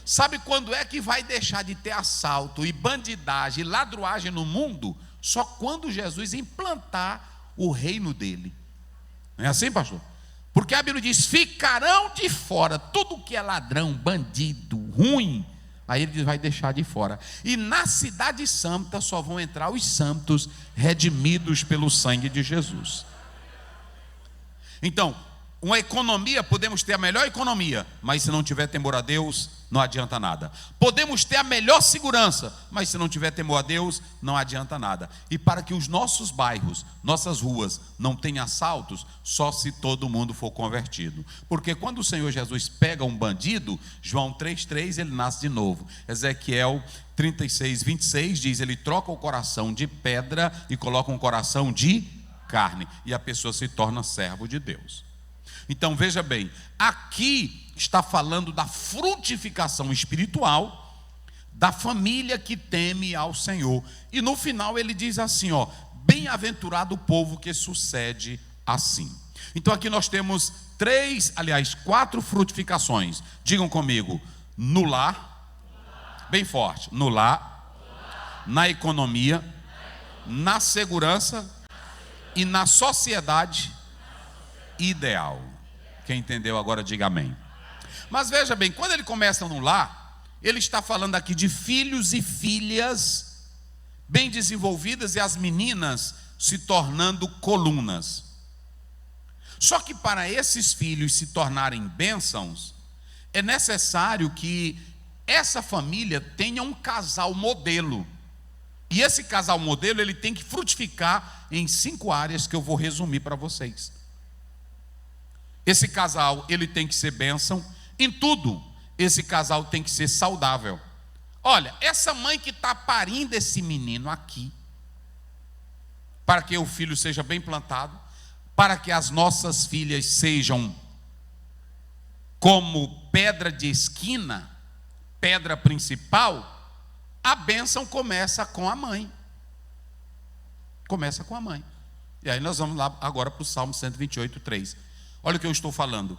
Sabe quando é que vai deixar de ter assalto e bandidagem e ladruagem no mundo? Só quando Jesus implantar o reino dele. Não é assim, pastor? Porque a Bíblia diz, ficarão de fora tudo que é ladrão, bandido, ruim. Aí ele vai deixar de fora. E na cidade santa só vão entrar os santos redimidos pelo sangue de Jesus. Então, uma economia, podemos ter a melhor economia, mas se não tiver temor a Deus, não adianta nada. Podemos ter a melhor segurança, mas se não tiver temor a Deus, não adianta nada. E para que os nossos bairros, nossas ruas não tenham assaltos, só se todo mundo for convertido. Porque quando o Senhor Jesus pega um bandido, João 3,3, ele nasce de novo. Ezequiel 36:26 diz, ele troca o coração de pedra e coloca um coração de carne, e a pessoa se torna servo de Deus. Então veja bem, aqui está falando da frutificação espiritual da família que teme ao Senhor. E no final ele diz assim, bem-aventurado o povo que sucede assim. Então aqui nós temos 4 frutificações. Digam comigo, no lar, bem forte, no lar, na economia, na segurança e na sociedade ideal. Quem entendeu agora diga amém. Mas veja bem, quando ele começa no lar, ele está falando aqui de filhos e filhas bem desenvolvidas e as meninas se tornando colunas. Só que para esses filhos se tornarem bênçãos, é necessário que essa família tenha um casal modelo. E esse casal modelo, ele tem que frutificar em 5 áreas que eu vou resumir para vocês. Esse casal, ele tem que ser bênção em tudo. Esse casal tem que ser saudável. Olha, essa mãe que está parindo esse menino aqui, para que o filho seja bem plantado, para que as nossas filhas sejam como pedra de esquina, pedra principal, a bênção começa com a mãe. Começa com a mãe. E aí nós vamos lá agora para o Salmo 128:3. Olha o que eu estou falando.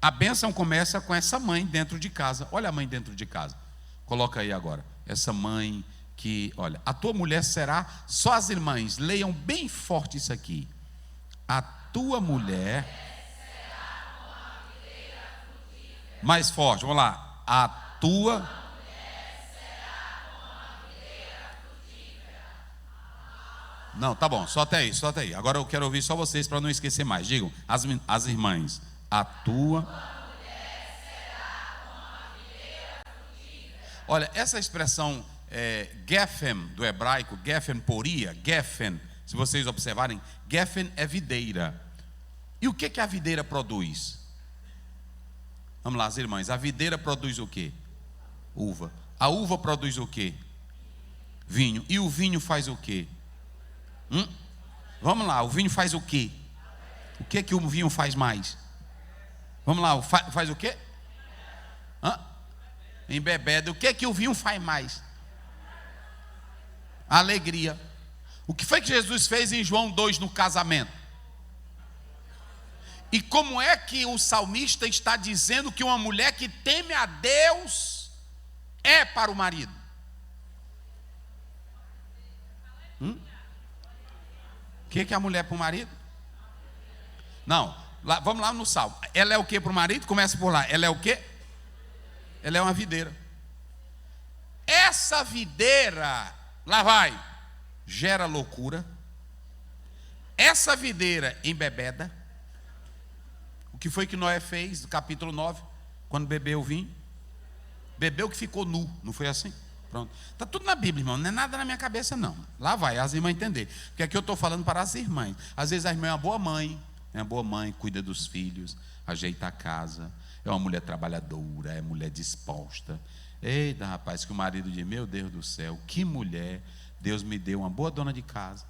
A bênção começa com essa mãe dentro de casa. Olha a mãe dentro de casa. Coloca aí agora. Essa mãe que, olha, a tua mulher será, só as irmãs, leiam bem forte isso aqui. A tua mulher será uma videira frutífera. Mais forte, vamos lá. A tua mulher será uma videira frutífera. Não, tá bom, só até aí. Agora eu quero ouvir só vocês para não esquecer mais. Digam, as irmãs, a tua mulher será uma videira frutífera. Olha, essa expressão Geffen, do hebraico, Geffen poria, Geffen, se vocês observarem, Geffen é videira. E o que a videira produz? Vamos lá, as irmãs, a videira produz o quê? Uva. A uva produz o quê? Vinho. E o vinho faz o quê? Vamos lá, o vinho faz o quê? O que o vinho faz mais? Vamos lá, faz o quê? Embebeda. O que o vinho faz mais? Alegria. O que foi que Jesus fez em João 2 no casamento? E como é que o salmista está dizendo que uma mulher que teme a Deus é para o marido? O que é a mulher para o marido? Não, vamos lá no Salmo. Ela é o que para o marido? Começa por lá. Ela é o quê? Ela é uma videira. Essa videira, lá vai, gera loucura. Essa videira embebeda. O que foi que Noé fez no capítulo 9, quando bebeu o vinho? Bebeu que ficou nu, não foi assim? Pronto. Está tudo na Bíblia, irmão, não é nada na minha cabeça, não. Lá vai, as irmãs entender. Porque aqui eu estou falando para as irmãs. Às vezes a irmã é uma boa mãe, cuida dos filhos, ajeita a casa, é uma mulher trabalhadora, é mulher disposta. Eita, rapaz, que o marido diz, meu Deus do céu, que mulher, Deus me deu uma boa dona de casa.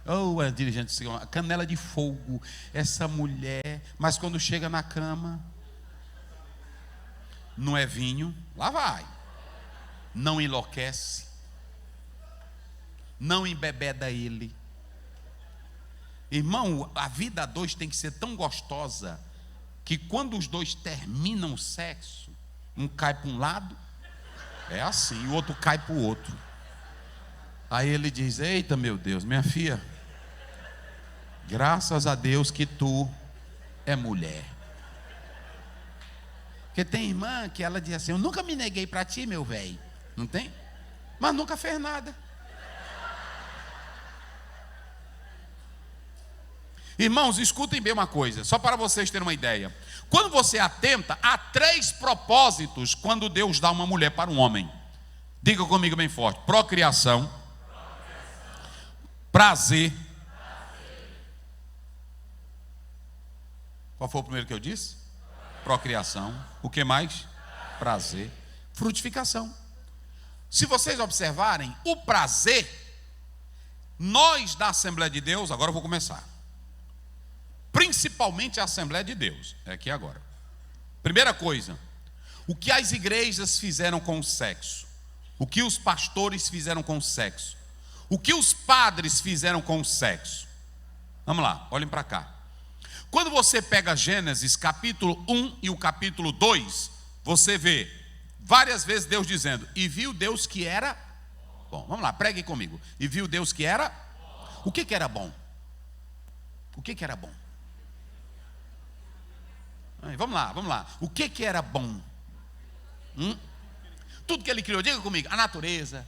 Oh, a dirigente, canela de fogo, essa mulher, mas quando chega na cama, não é vinho, lá vai, não enlouquece, não embebeda ele. Irmão, a vida a dois tem que ser tão gostosa, que quando os dois terminam o sexo, um cai para um lado, é assim, o outro cai para o outro. Aí ele diz, eita meu Deus, minha filha, graças a Deus que tu é mulher. Porque tem irmã que ela diz assim, eu nunca me neguei para ti, meu velho. Não tem? Mas nunca fez nada. Irmãos, escutem bem uma coisa, só para vocês terem uma ideia. Quando você atenta, há 3 propósitos quando Deus dá uma mulher para um homem. Diga comigo bem forte: procriação, prazer. Qual foi o primeiro que eu disse? Procriação. O que mais? Prazer. Frutificação. Se vocês observarem, o prazer, nós da Assembleia de Deus, agora eu vou começar. Principalmente a Assembleia de Deus, é aqui agora. Primeira coisa, o que as igrejas fizeram com o sexo, o que os pastores fizeram com o sexo, o que os padres fizeram com o sexo. Vamos lá, olhem para cá. Quando você pega Gênesis capítulo 1 e o capítulo 2, você vê várias vezes Deus dizendo, e viu Deus que era bom. Vamos lá, pregue comigo. E viu Deus que era bom. O que era bom? O que era bom? Vamos lá. O que era bom? Tudo que ele criou, diga comigo. A natureza.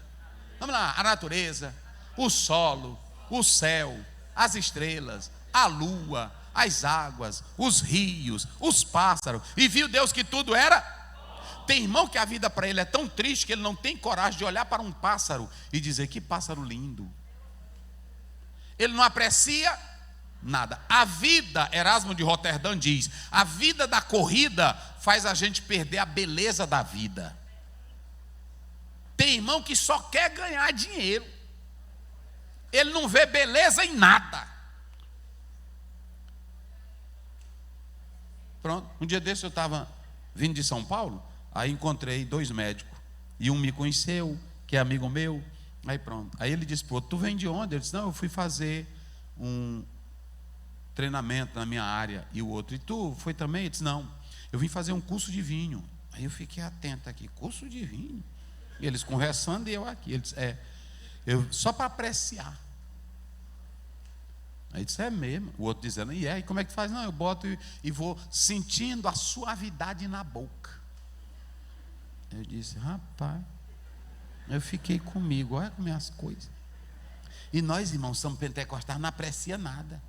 Vamos lá, a natureza, o solo, o céu, as estrelas, a lua, as águas, os rios, os pássaros. E viu Deus que tudo era. Tem irmão que a vida para ele é tão triste que ele não tem coragem de olhar para um pássaro e dizer, que pássaro lindo. Ele não aprecia nada. A vida, Erasmo de Roterdã diz, a vida da corrida faz a gente perder a beleza da vida. Tem irmão que só quer ganhar dinheiro, ele não vê beleza em nada. Pronto, um dia desse eu estava vindo de São Paulo, aí encontrei 2 médicos, e um me conheceu, que é amigo meu, aí pronto, aí ele disse, pô, tu vem de onde? Ele disse, não, eu fui fazer um treinamento na minha área. E o outro, e tu foi também? Ele disse, não, eu vim fazer um curso de vinho. Aí eu fiquei atento aqui, curso de vinho? E eles conversando e eu aqui. Ele disse, só para apreciar. Aí disse, é mesmo. O outro dizendo, e como é que faz? Não, eu boto e vou sentindo a suavidade na boca. Eu disse, rapaz, eu fiquei comigo, olha como é as coisas. E nós, irmãos, somos pentecostais, não aprecia nada.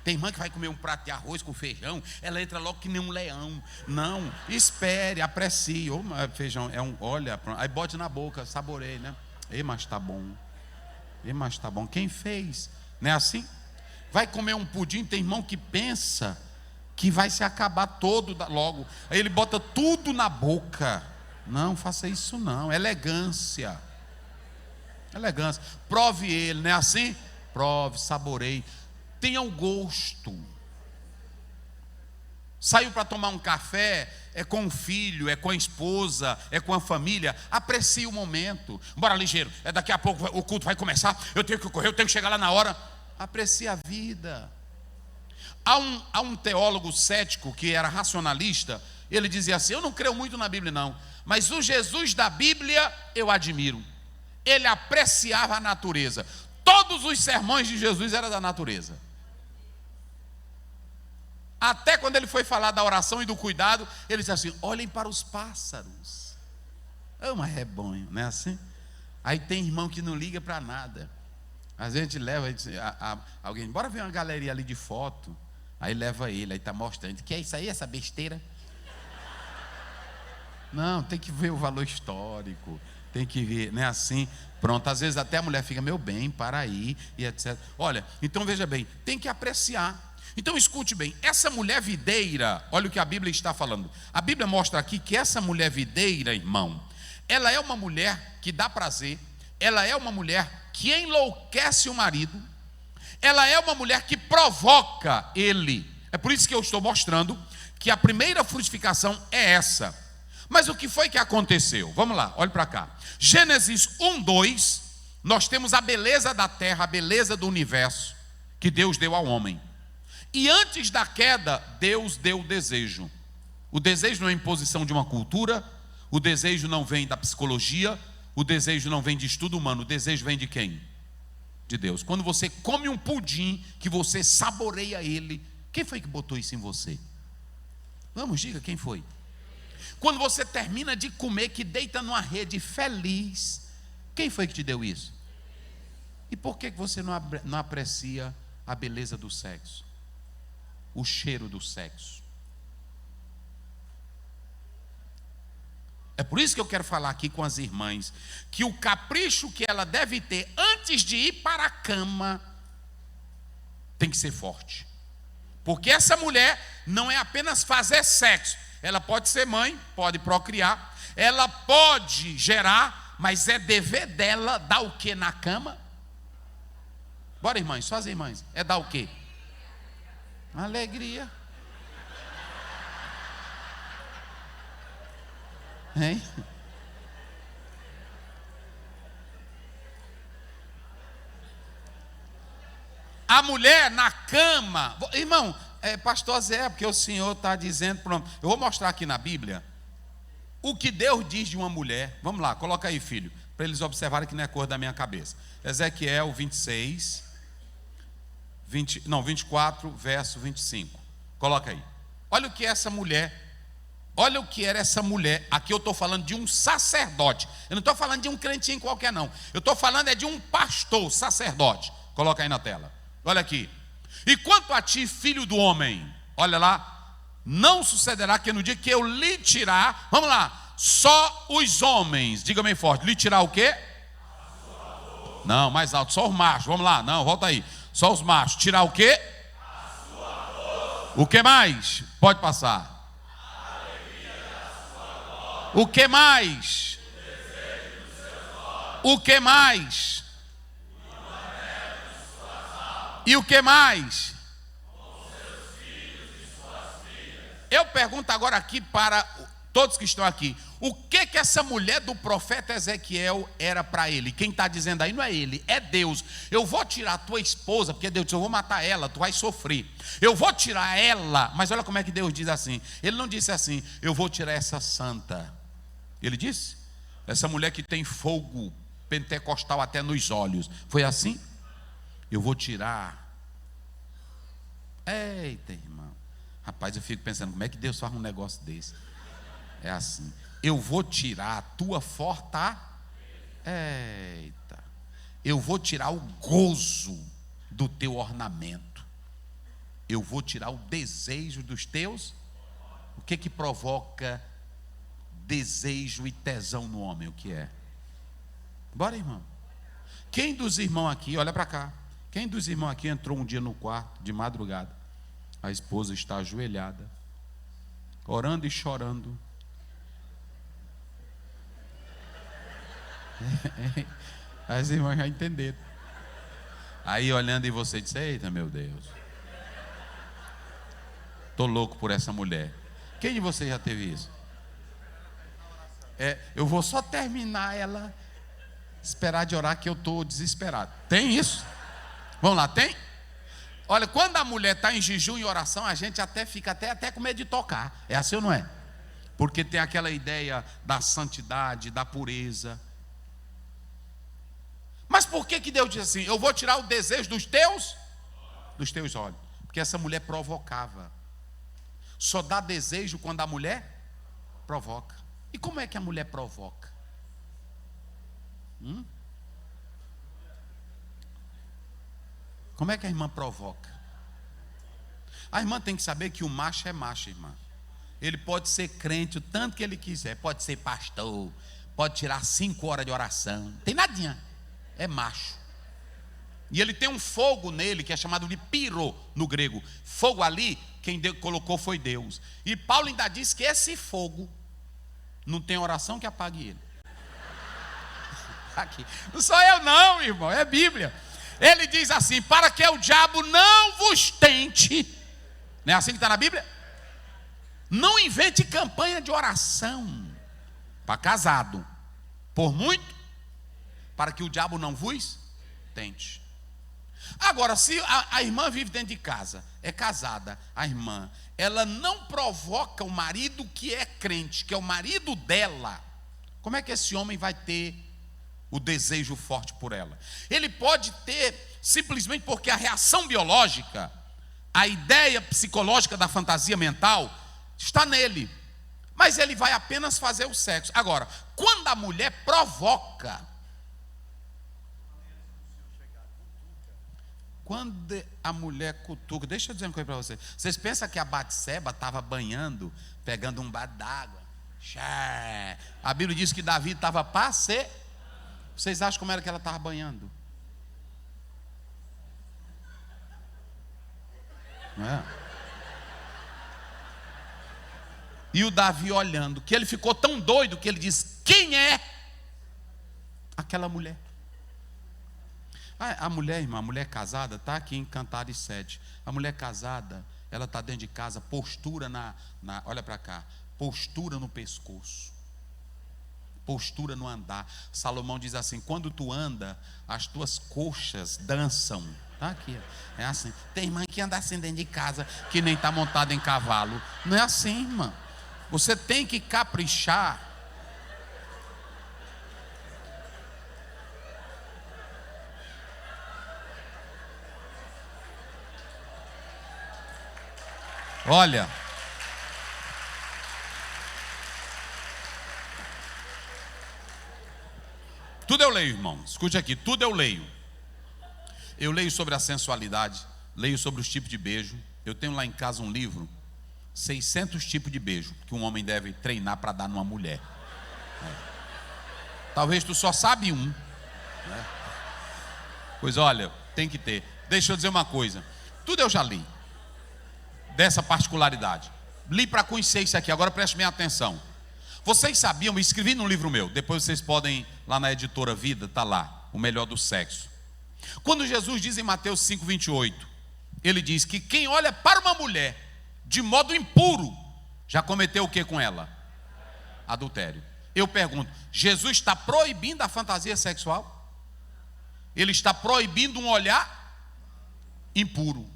Tem irmã que vai comer um prato de arroz com feijão, ela entra logo que nem um leão. Não, espere, aprecie. Oh, feijão é olha, aí bote na boca, saboreie, né? Mas tá bom. Mas tá bom. Quem fez? Não é assim? Vai comer um pudim, tem irmão que pensa que vai se acabar todo logo. Aí ele bota tudo na boca. Não, faça isso não. Elegância. Prove ele, não é assim? Prove, saboreie. Tenha um gosto. Saiu para tomar um café, é com o filho, é com a esposa, é com a família, aprecie o momento. Bora ligeiro, daqui a pouco o culto vai começar, eu tenho que correr, eu tenho que chegar lá na hora. Aprecie a vida. Há um teólogo cético que era racionalista, ele dizia assim, eu não creio muito na Bíblia não, mas o Jesus da Bíblia eu admiro. Ele apreciava a natureza. Todos os sermões de Jesus eram da natureza. Até quando ele foi falar da oração e do cuidado, ele disse assim: olhem para os pássaros. Mas é bom, não é assim? Aí tem irmão que não liga para nada. Às vezes a gente leva alguém, bora ver uma galeria ali de foto. Aí leva ele, aí está mostrando, que é isso aí, essa besteira? Não, tem que ver o valor histórico, tem que ver, não é assim? Pronto, às vezes até a mulher fica, meu bem, para aí, e etc. Olha, então veja bem, tem que apreciar. Então escute bem, essa mulher videira, olha o que a Bíblia está falando. A Bíblia mostra aqui que essa mulher videira, irmão, ela é uma mulher que dá prazer, ela é uma mulher que enlouquece o marido, ela é uma mulher que provoca ele. É por isso que eu estou mostrando que a primeira frutificação é essa. Mas o que foi que aconteceu? Vamos lá, olhe para cá. Gênesis 1:2, nós temos a beleza da terra, a beleza do universo que Deus deu ao homem. E antes da queda, Deus deu o desejo. O desejo não é imposição de uma cultura, o desejo não vem da psicologia, o desejo não vem de estudo humano, o desejo vem de quem? De Deus. Quando você come um pudim, que você saboreia ele, quem foi que botou isso em você? Vamos, diga quem foi. Quando você termina de comer, que deita numa rede feliz, quem foi que te deu isso? E por que você não aprecia a beleza do sexo? O cheiro do sexo? É por isso que eu quero falar aqui com as irmãs, que o capricho que ela deve ter antes de ir para a cama tem que ser forte. Porque essa mulher não é apenas fazer sexo, ela pode ser mãe, pode procriar, ela pode gerar, mas é dever dela dar o que na cama? Bora, irmãs, só as irmãs, é dar o quê? Alegria. Hein? A mulher na cama, irmão, pastor Zé, porque o senhor está dizendo, pronto, eu vou mostrar aqui na Bíblia o que Deus diz de uma mulher. Vamos lá, coloca aí, filho, para eles observarem que não é cor da minha cabeça. Ezequiel 24, verso 25. Coloca aí. Olha o que é essa mulher. Olha o que era essa mulher. Aqui eu estou falando de um sacerdote. Eu não estou falando de um crentinho qualquer, não. Eu estou falando de um pastor, sacerdote. Coloca aí na tela. Olha aqui. E quanto a ti, filho do homem, olha lá, não sucederá que no dia que eu lhe tirar, vamos lá, só os homens, diga bem forte, lhe tirar o quê? Não, mais alto, só os machos, vamos lá, não, volta aí, só os machos, tirar o quê? O que mais? Pode passar. O que mais? O que mais? E o que mais? Eu pergunto agora aqui para todos que estão aqui: o que essa mulher do profeta Ezequiel era para ele? Quem está dizendo aí não é ele, é Deus. Eu vou tirar a tua esposa, porque Deus disse, eu vou matar ela, tu vai sofrer. Eu vou tirar ela, mas olha como é que Deus diz assim. Ele não disse assim, eu vou tirar essa santa. Ele disse, essa mulher que tem fogo pentecostal até nos olhos. Foi assim? Eu vou tirar. Eita, irmão. Rapaz, eu fico pensando, como é que Deus faz um negócio desse? É assim, eu vou tirar a tua fortaleza. Eita. Eu vou tirar o gozo do teu ornamento. Eu vou tirar o desejo dos teus. O que provoca desejo e tesão no homem? O que é? Bora, irmão. Quem dos irmãos aqui, olha para cá, quem dos irmãos aqui entrou um dia no quarto de madrugada, a esposa está ajoelhada, orando e chorando, as irmãs já entenderam, aí olhando em você disse, eita meu Deus, estou louco por essa mulher. Quem de vocês já teve isso? Eu vou só terminar ela, esperar de orar que eu estou desesperado. Tem isso? Vamos lá, tem? Olha, quando a mulher está em jejum e oração, a gente até fica até com medo de tocar. É assim ou não é? Porque tem aquela ideia da santidade, da pureza. Mas por que Deus diz assim? Eu vou tirar o desejo dos teus olhos. Porque essa mulher provocava. Só dá desejo quando a mulher provoca. E como é que a mulher provoca? Como é que a irmã provoca? A irmã tem que saber que o macho é macho, irmã. Ele pode ser crente o tanto que ele quiser. Pode ser pastor. Pode tirar 5 horas de oração. Não tem nadinha. É macho. E ele tem um fogo nele que é chamado de piro no grego. Fogo ali, quem colocou foi Deus. E Paulo ainda diz que esse fogo não tem oração que apague ele. Aqui. Não sou eu não, irmão, é Bíblia. Ele diz assim: para que o diabo não vos tente. Não é assim que está na Bíblia? Não invente campanha de oração para casado, por muito, para que o diabo não vos tente. Agora, se a irmã vive dentro de casa, é casada, a irmã, ela não provoca o marido que é crente, que é o marido dela, como é que esse homem vai ter o desejo forte por ela? Ele pode ter simplesmente porque a reação biológica, a ideia psicológica da fantasia mental está nele, mas ele vai apenas fazer o sexo. Agora, quando a mulher provoca, quando a mulher cutuca, deixa eu dizer uma coisa para vocês. Vocês pensam que a Batseba estava banhando, pegando um bate d'água? A Bíblia diz que Davi estava passeando. Vocês acham como era que ela estava banhando? Não é? E o Davi olhando, que ele ficou tão doido que ele disse: quem é aquela mulher? A mulher, irmã, a mulher casada está aqui em Cantares 7. A mulher casada, ela está dentro de casa, postura olha para cá, postura no pescoço, postura no andar. Salomão diz assim: quando tu anda, as tuas coxas dançam. Está aqui, é assim. Tem irmã que anda assim dentro de casa, que nem está montada em cavalo. Não é assim, irmã. Você tem que caprichar. Olha, tudo eu leio, irmão. Escute aqui, tudo eu leio. Eu leio sobre a sensualidade, leio sobre os tipos de beijo. Eu tenho lá em casa um livro, 600 tipos de beijo que um homem deve treinar para dar numa mulher. Talvez tu só sabe um, né? Pois olha, tem que ter. Deixa eu dizer uma coisa, tudo eu já li dessa particularidade. Li para conhecer isso aqui. Agora preste bem atenção. Vocês sabiam, escrevi num livro meu, depois vocês podem, lá na editora Vida, está lá, O Melhor do Sexo. Quando Jesus diz em Mateus 5,28, ele diz que quem olha para uma mulher de modo impuro, já cometeu o que com ela? Adultério. Eu pergunto, Jesus está proibindo a fantasia sexual? Ele está proibindo um olhar impuro.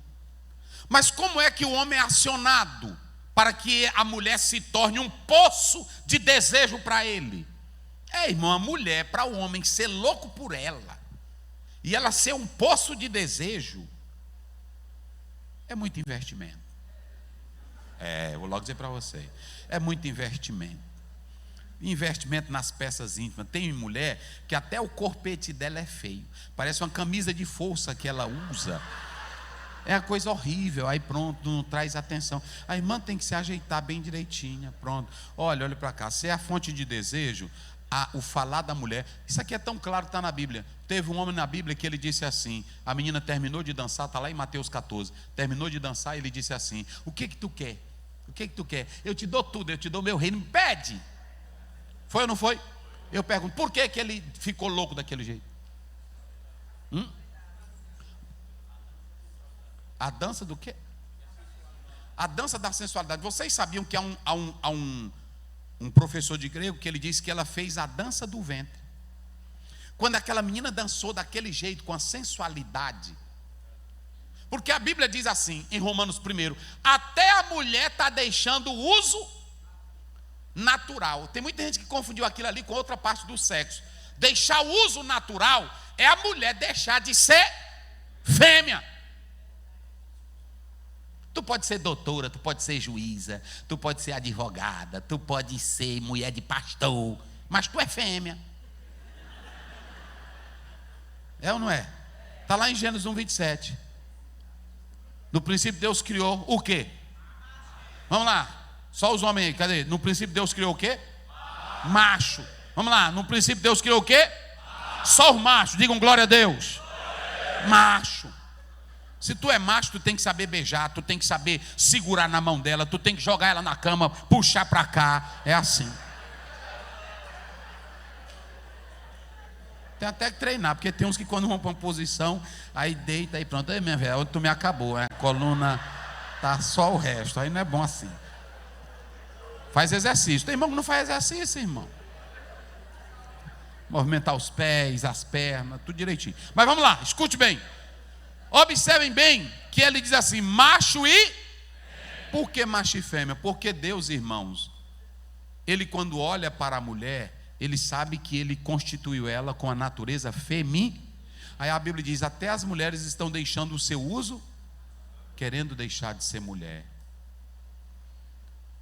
Mas como é que o homem é acionado para que a mulher se torne um poço de desejo para ele? Irmão, a mulher, para o homem ser louco por ela, e ela ser um poço de desejo, é muito investimento. Eu vou logo dizer para você, é muito investimento. Investimento nas peças íntimas. Tem mulher que até o corpete dela é feio, parece uma camisa de força que ela usa. É uma coisa horrível. Aí pronto, não traz atenção. A irmã tem que se ajeitar bem direitinha. Pronto, olha para cá. Se é a fonte de desejo, o falar da mulher. Isso aqui é tão claro, está na Bíblia. Teve um homem na Bíblia que ele disse assim: a menina terminou de dançar, está lá em Mateus 14. Terminou de dançar e ele disse assim: o que tu quer? O que tu quer? Eu te dou tudo, eu te dou meu reino, me pede. Foi ou não foi? Eu pergunto, por que ele ficou louco daquele jeito? A dança do quê? A dança da sensualidade. Vocês sabiam que há um professor de grego que ele disse que ela fez a dança do ventre. Quando aquela menina dançou daquele jeito, com a sensualidade. Porque a Bíblia diz assim, em Romanos 1, até a mulher está deixando o uso natural. Tem muita gente que confundiu aquilo ali com outra parte do sexo. Deixar o uso natural é a mulher deixar de ser fêmea. Tu pode ser doutora, tu pode ser juíza, tu pode ser advogada, tu pode ser mulher de pastor, mas tu é fêmea. É ou não é? Está lá em Gênesis 1:27. No princípio Deus criou o quê? Vamos lá, só os homens aí, cadê? No princípio Deus criou o quê? Macho. Vamos lá, no princípio Deus criou o quê? Só os machos, digam glória a Deus. Macho. Se tu é macho, tu tem que saber beijar, tu tem que saber segurar na mão dela, tu tem que jogar ela na cama, puxar para cá, é assim. Tem até que treinar, porque tem uns que quando vão para uma posição, aí deita e pronto, aí minha velha, tu me acabou, a coluna tá só o resto, aí não é bom assim. Faz exercício. Tem irmão que não faz exercício, irmão. Movimentar os pés, as pernas, tudo direitinho. Mas vamos lá, escute bem. Observem bem que ele diz assim: macho e... Por que macho e fêmea? Porque Deus, irmãos, ele quando olha para a mulher, ele sabe que ele constituiu ela com a natureza feminina. Aí a Bíblia diz: até as mulheres estão deixando o seu uso, querendo deixar de ser mulher.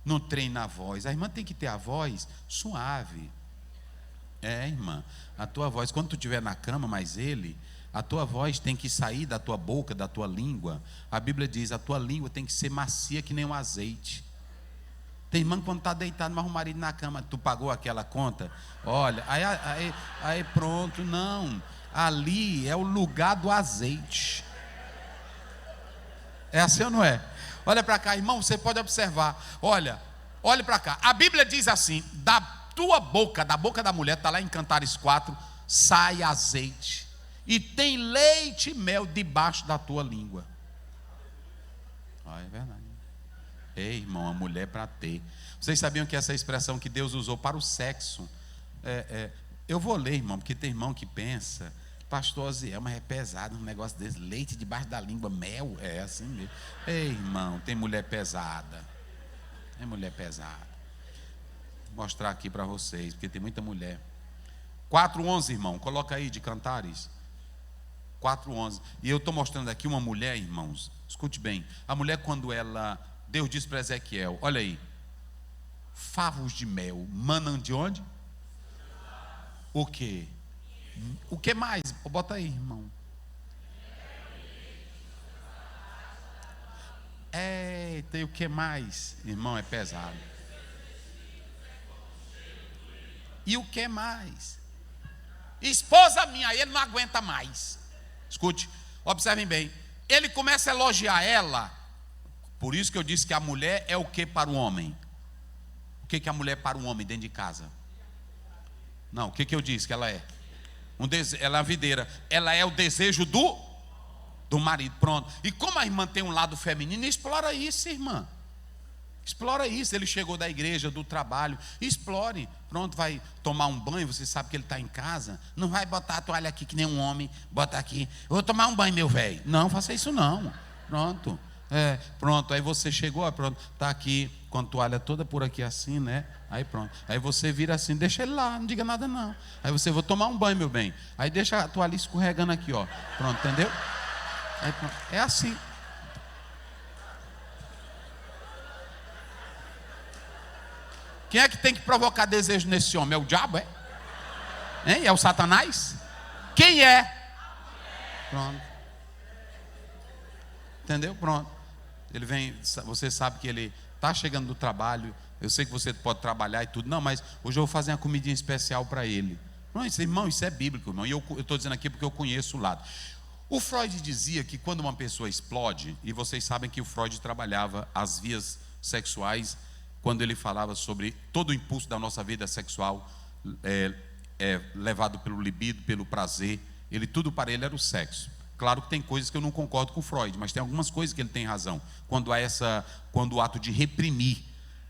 Não treina a voz. A irmã tem que ter a voz suave. É, irmã, a tua voz, quando tu estiver na cama, mas ele, a tua voz tem que sair da tua boca, da tua língua. A Bíblia diz: a tua língua tem que ser macia que nem um azeite. Tem irmã que quando está deitado, mas o marido na cama, tu pagou aquela conta? Olha, aí pronto, não. Ali é o lugar do azeite. É assim ou não é? Olha para cá, irmão, você pode observar. Olha para cá. A Bíblia diz assim: da tua boca, da boca da mulher, está lá em Cantares 4, sai azeite, e tem leite e mel debaixo da tua língua. É verdade. Ei, irmão, a mulher para ter. Vocês sabiam que essa expressão que Deus usou para o sexo, eu vou ler, irmão, porque tem irmão que pensa, pastor Osiel, mas é pesado um negócio desse, leite debaixo da língua, mel, é assim mesmo. Ei, irmão, tem mulher pesada. Tem mulher pesada. Vou mostrar aqui para vocês, porque tem muita mulher. 4:11, irmão, coloca aí de Cantares. 4:11. E eu estou mostrando aqui uma mulher, irmãos, escute bem. A mulher, quando ela, Deus diz para Ezequiel, olha aí, favos de mel manam de onde? O quê? O que mais? Bota aí, irmão. Eita, e o que mais? Irmão, é pesado. E o que mais? Esposa minha, aí ele não aguenta mais. Escute, observem bem. Ele começa a elogiar ela. Por isso que eu disse que a mulher é o que para o homem? O que a mulher é para o homem dentro de casa? Não, o que eu disse que ela é? Ela é a videira. Ela é o desejo do marido. Pronto. E como a irmã tem um lado feminino, explora isso, irmã. Explora isso. Ele chegou da igreja, do trabalho, explore. Pronto, vai tomar um banho. Você sabe que ele está em casa. Não vai botar a toalha aqui que nem um homem. Bota aqui, eu vou tomar um banho, meu velho. Não, faça isso não. Pronto. Pronto, aí você chegou, pronto, está aqui com a toalha toda por aqui assim, né? Aí pronto, aí você vira assim, deixa ele lá, não diga nada não. Aí você, vou tomar um banho, meu bem. Aí deixa a toalha escorregando aqui, ó. Pronto, entendeu? Aí pronto, é assim. Quem é que tem que provocar desejo nesse homem? É o diabo, é? Hein? É o Satanás? Quem é? Pronto. Entendeu? Pronto. Ele vem, você sabe que ele está chegando do trabalho. Eu sei que você pode trabalhar e tudo. Não, mas hoje eu vou fazer uma comidinha especial para ele. Não, irmão, isso é bíblico, irmão. E eu estou dizendo aqui porque eu conheço o lado. O Freud dizia que quando uma pessoa explode, e vocês sabem que o Freud trabalhava as vias sexuais, quando ele falava sobre todo o impulso da nossa vida sexual, levado pelo libido, pelo prazer, tudo para ele era o sexo. Claro que tem coisas que eu não concordo com o Freud, mas tem algumas coisas que ele tem razão, quando o ato de reprimir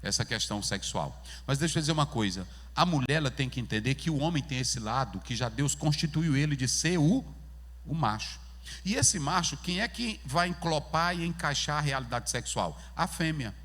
essa questão sexual. Mas deixa eu dizer uma coisa, a mulher ela tem que entender que o homem tem esse lado, que já Deus constituiu ele de ser o macho. E esse macho, quem é que vai enclopar e encaixar a realidade sexual? A fêmea.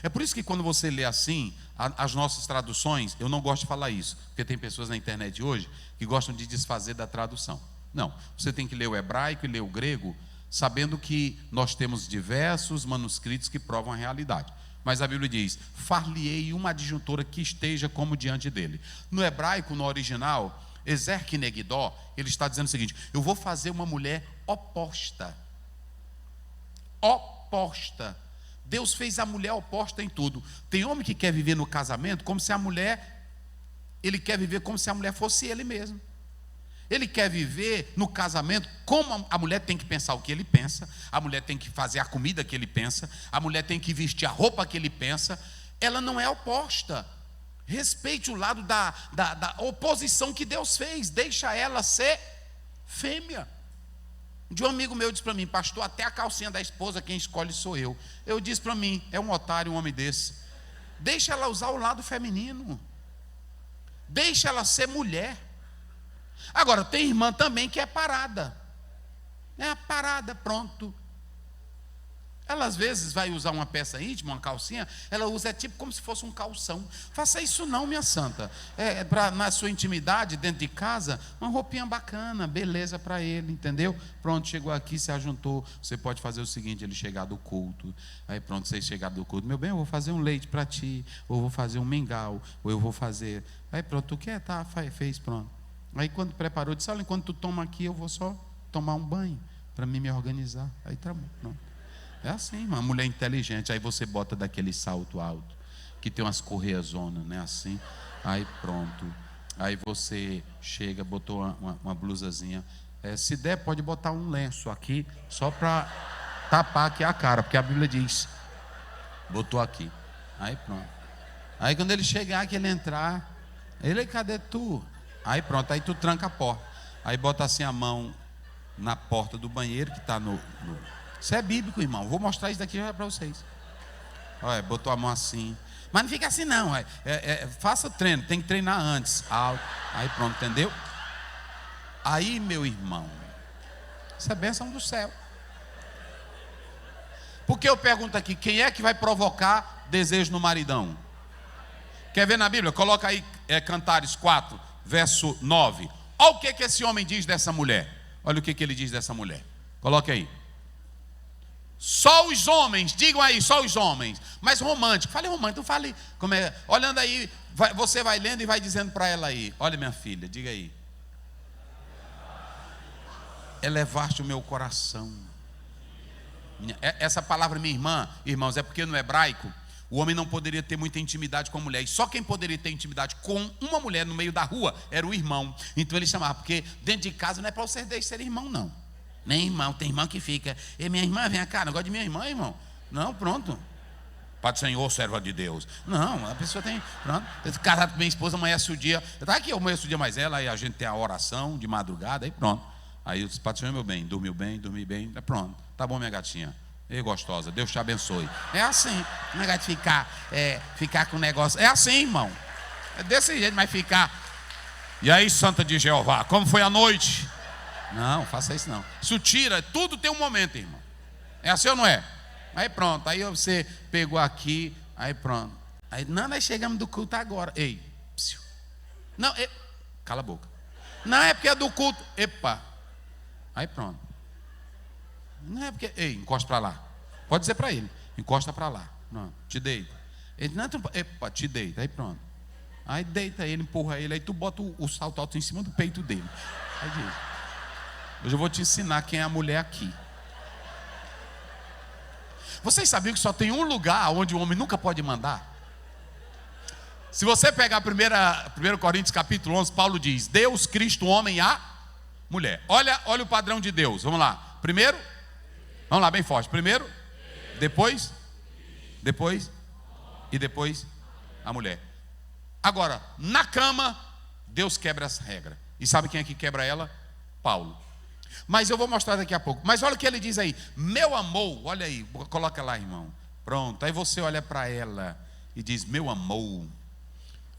É por isso que quando você lê assim, as nossas traduções, eu não gosto de falar isso, porque tem pessoas na internet hoje que gostam de desfazer da tradução. Não, você tem que ler o hebraico e ler o grego, sabendo que nós temos diversos manuscritos que provam a realidade. Mas a Bíblia diz: far-lhe-ei uma adjuntora que esteja como diante dele. No hebraico, no original, Ezer Kinegidó, ele está dizendo o seguinte: eu vou fazer uma mulher oposta. Oposta. Deus fez a mulher oposta em tudo. Tem homem que quer viver no casamento como se a mulher, ele quer viver como se a mulher fosse ele mesmo. Ele quer viver no casamento como a mulher tem que pensar o que ele pensa, a mulher tem que fazer a comida que ele pensa, a mulher tem que vestir a roupa que ele pensa. Ela não é oposta. Respeite o lado da oposição que Deus fez. Deixa ela ser fêmea. Um dia um amigo meu disse para mim: pastor, até a calcinha da esposa quem escolhe sou eu. Eu disse para mim: é um otário um homem desse. Deixa ela usar o lado feminino. Deixa ela ser mulher. Agora, tem irmã também que é parada. É parada, pronto. Ela às vezes vai usar uma peça íntima, uma calcinha, ela usa tipo como se fosse um calção. Faça isso não, minha santa. Na sua intimidade, dentro de casa, uma roupinha bacana, beleza para ele, entendeu? Pronto, chegou aqui, se ajuntou. Você pode fazer o seguinte: ele chegar do culto. Aí pronto, você chegar do culto: meu bem, eu vou fazer um leite para ti, ou eu vou fazer um mingau, ou eu vou fazer. Aí pronto, tu quer? Tá, fez, pronto. Aí quando preparou, disse: olha, enquanto tu toma aqui, eu vou só tomar um banho, para mim me organizar. Aí tá bom, pronto. É assim, uma mulher inteligente. Aí você bota daquele salto alto, que tem umas correiazonas, né? Assim. Aí pronto. Aí você chega, botou uma blusazinha. Se der, pode botar um lenço aqui, só para tapar aqui a cara, porque a Bíblia diz. Botou aqui. Aí pronto. Aí quando ele chegar, que ele entrar, ele: cadê tu? Aí pronto, aí tu tranca a porta. Aí bota assim a mão na porta do banheiro, que está no... Isso é bíblico, irmão. Vou mostrar isso daqui já para vocês. Olha, botou a mão assim. Mas não fica assim não. Faça treino, tem que treinar antes. Aí pronto, entendeu? Aí, meu irmão, isso é bênção do céu. Porque eu pergunto aqui: quem é que vai provocar desejo no maridão? Quer ver na Bíblia? Coloca aí Cantares 4, verso 9. Olha o que esse homem diz dessa mulher. Olha o que ele diz dessa mulher. Coloque aí. Só os homens, digam aí, só os homens. Mas romântico, fale romântico, fale como é. Olhando aí, você vai lendo e vai dizendo para ela aí: olha, minha filha, diga aí. Elevaste o meu coração. Essa palavra, minha irmã, irmãos, é porque no hebraico o homem não poderia ter muita intimidade com a mulher. E só quem poderia ter intimidade com uma mulher no meio da rua era o irmão. Então ele chamava, porque dentro de casa não é para vocês serem irmão, não. Nem irmão, tem irmão que fica: e minha irmã, vem cá, não gosto de minha irmã, irmão. Não, pronto. Pai do Senhor, serva de Deus. Não, a pessoa tem, pronto. Casado com minha esposa, amanhece o dia. Tá aqui, eu amanheço o dia mais ela, aí a gente tem a oração de madrugada, aí pronto. Aí eu disse: Pai do Senhor, meu bem, dormi bem, pronto. Tá bom, minha gatinha. Ei, gostosa, Deus te abençoe. É assim, não é de ficar com negócio. É assim, irmão. É desse jeito, mas ficar. E aí, Santa de Jeová, como foi a noite? Não, faça isso não. Isso tira, tudo tem um momento, irmão. É assim ou não é? Aí pronto, aí você pegou aqui, aí pronto. Aí, não, nós chegamos do culto agora. Ei, psiu. Não, cala a boca. Não, é porque é do culto. Epa. Aí pronto. Não é porque, encosta para lá. Pode dizer para ele: encosta para lá. Não, te deita. Ele: não, epa, te deita. Aí pronto. Aí deita ele, empurra ele, aí tu bota o salto alto em cima do peito dele. Aí diz: hoje eu vou te ensinar quem é a mulher aqui. Vocês sabiam que só tem um lugar onde o homem nunca pode mandar? Se você pegar 1 Coríntios capítulo 11, Paulo diz: Deus, Cristo, homem e a mulher. Olha o padrão de Deus. Vamos lá. Primeiro, vamos lá bem forte. Primeiro, depois e depois a mulher. Agora, na cama, Deus quebra essa regra. E sabe quem é que quebra ela? Paulo. Mas eu vou mostrar daqui a pouco. Mas olha o que ele diz aí: meu amor, olha aí, coloca lá, irmão. Pronto, aí você olha para ela e diz: meu amor,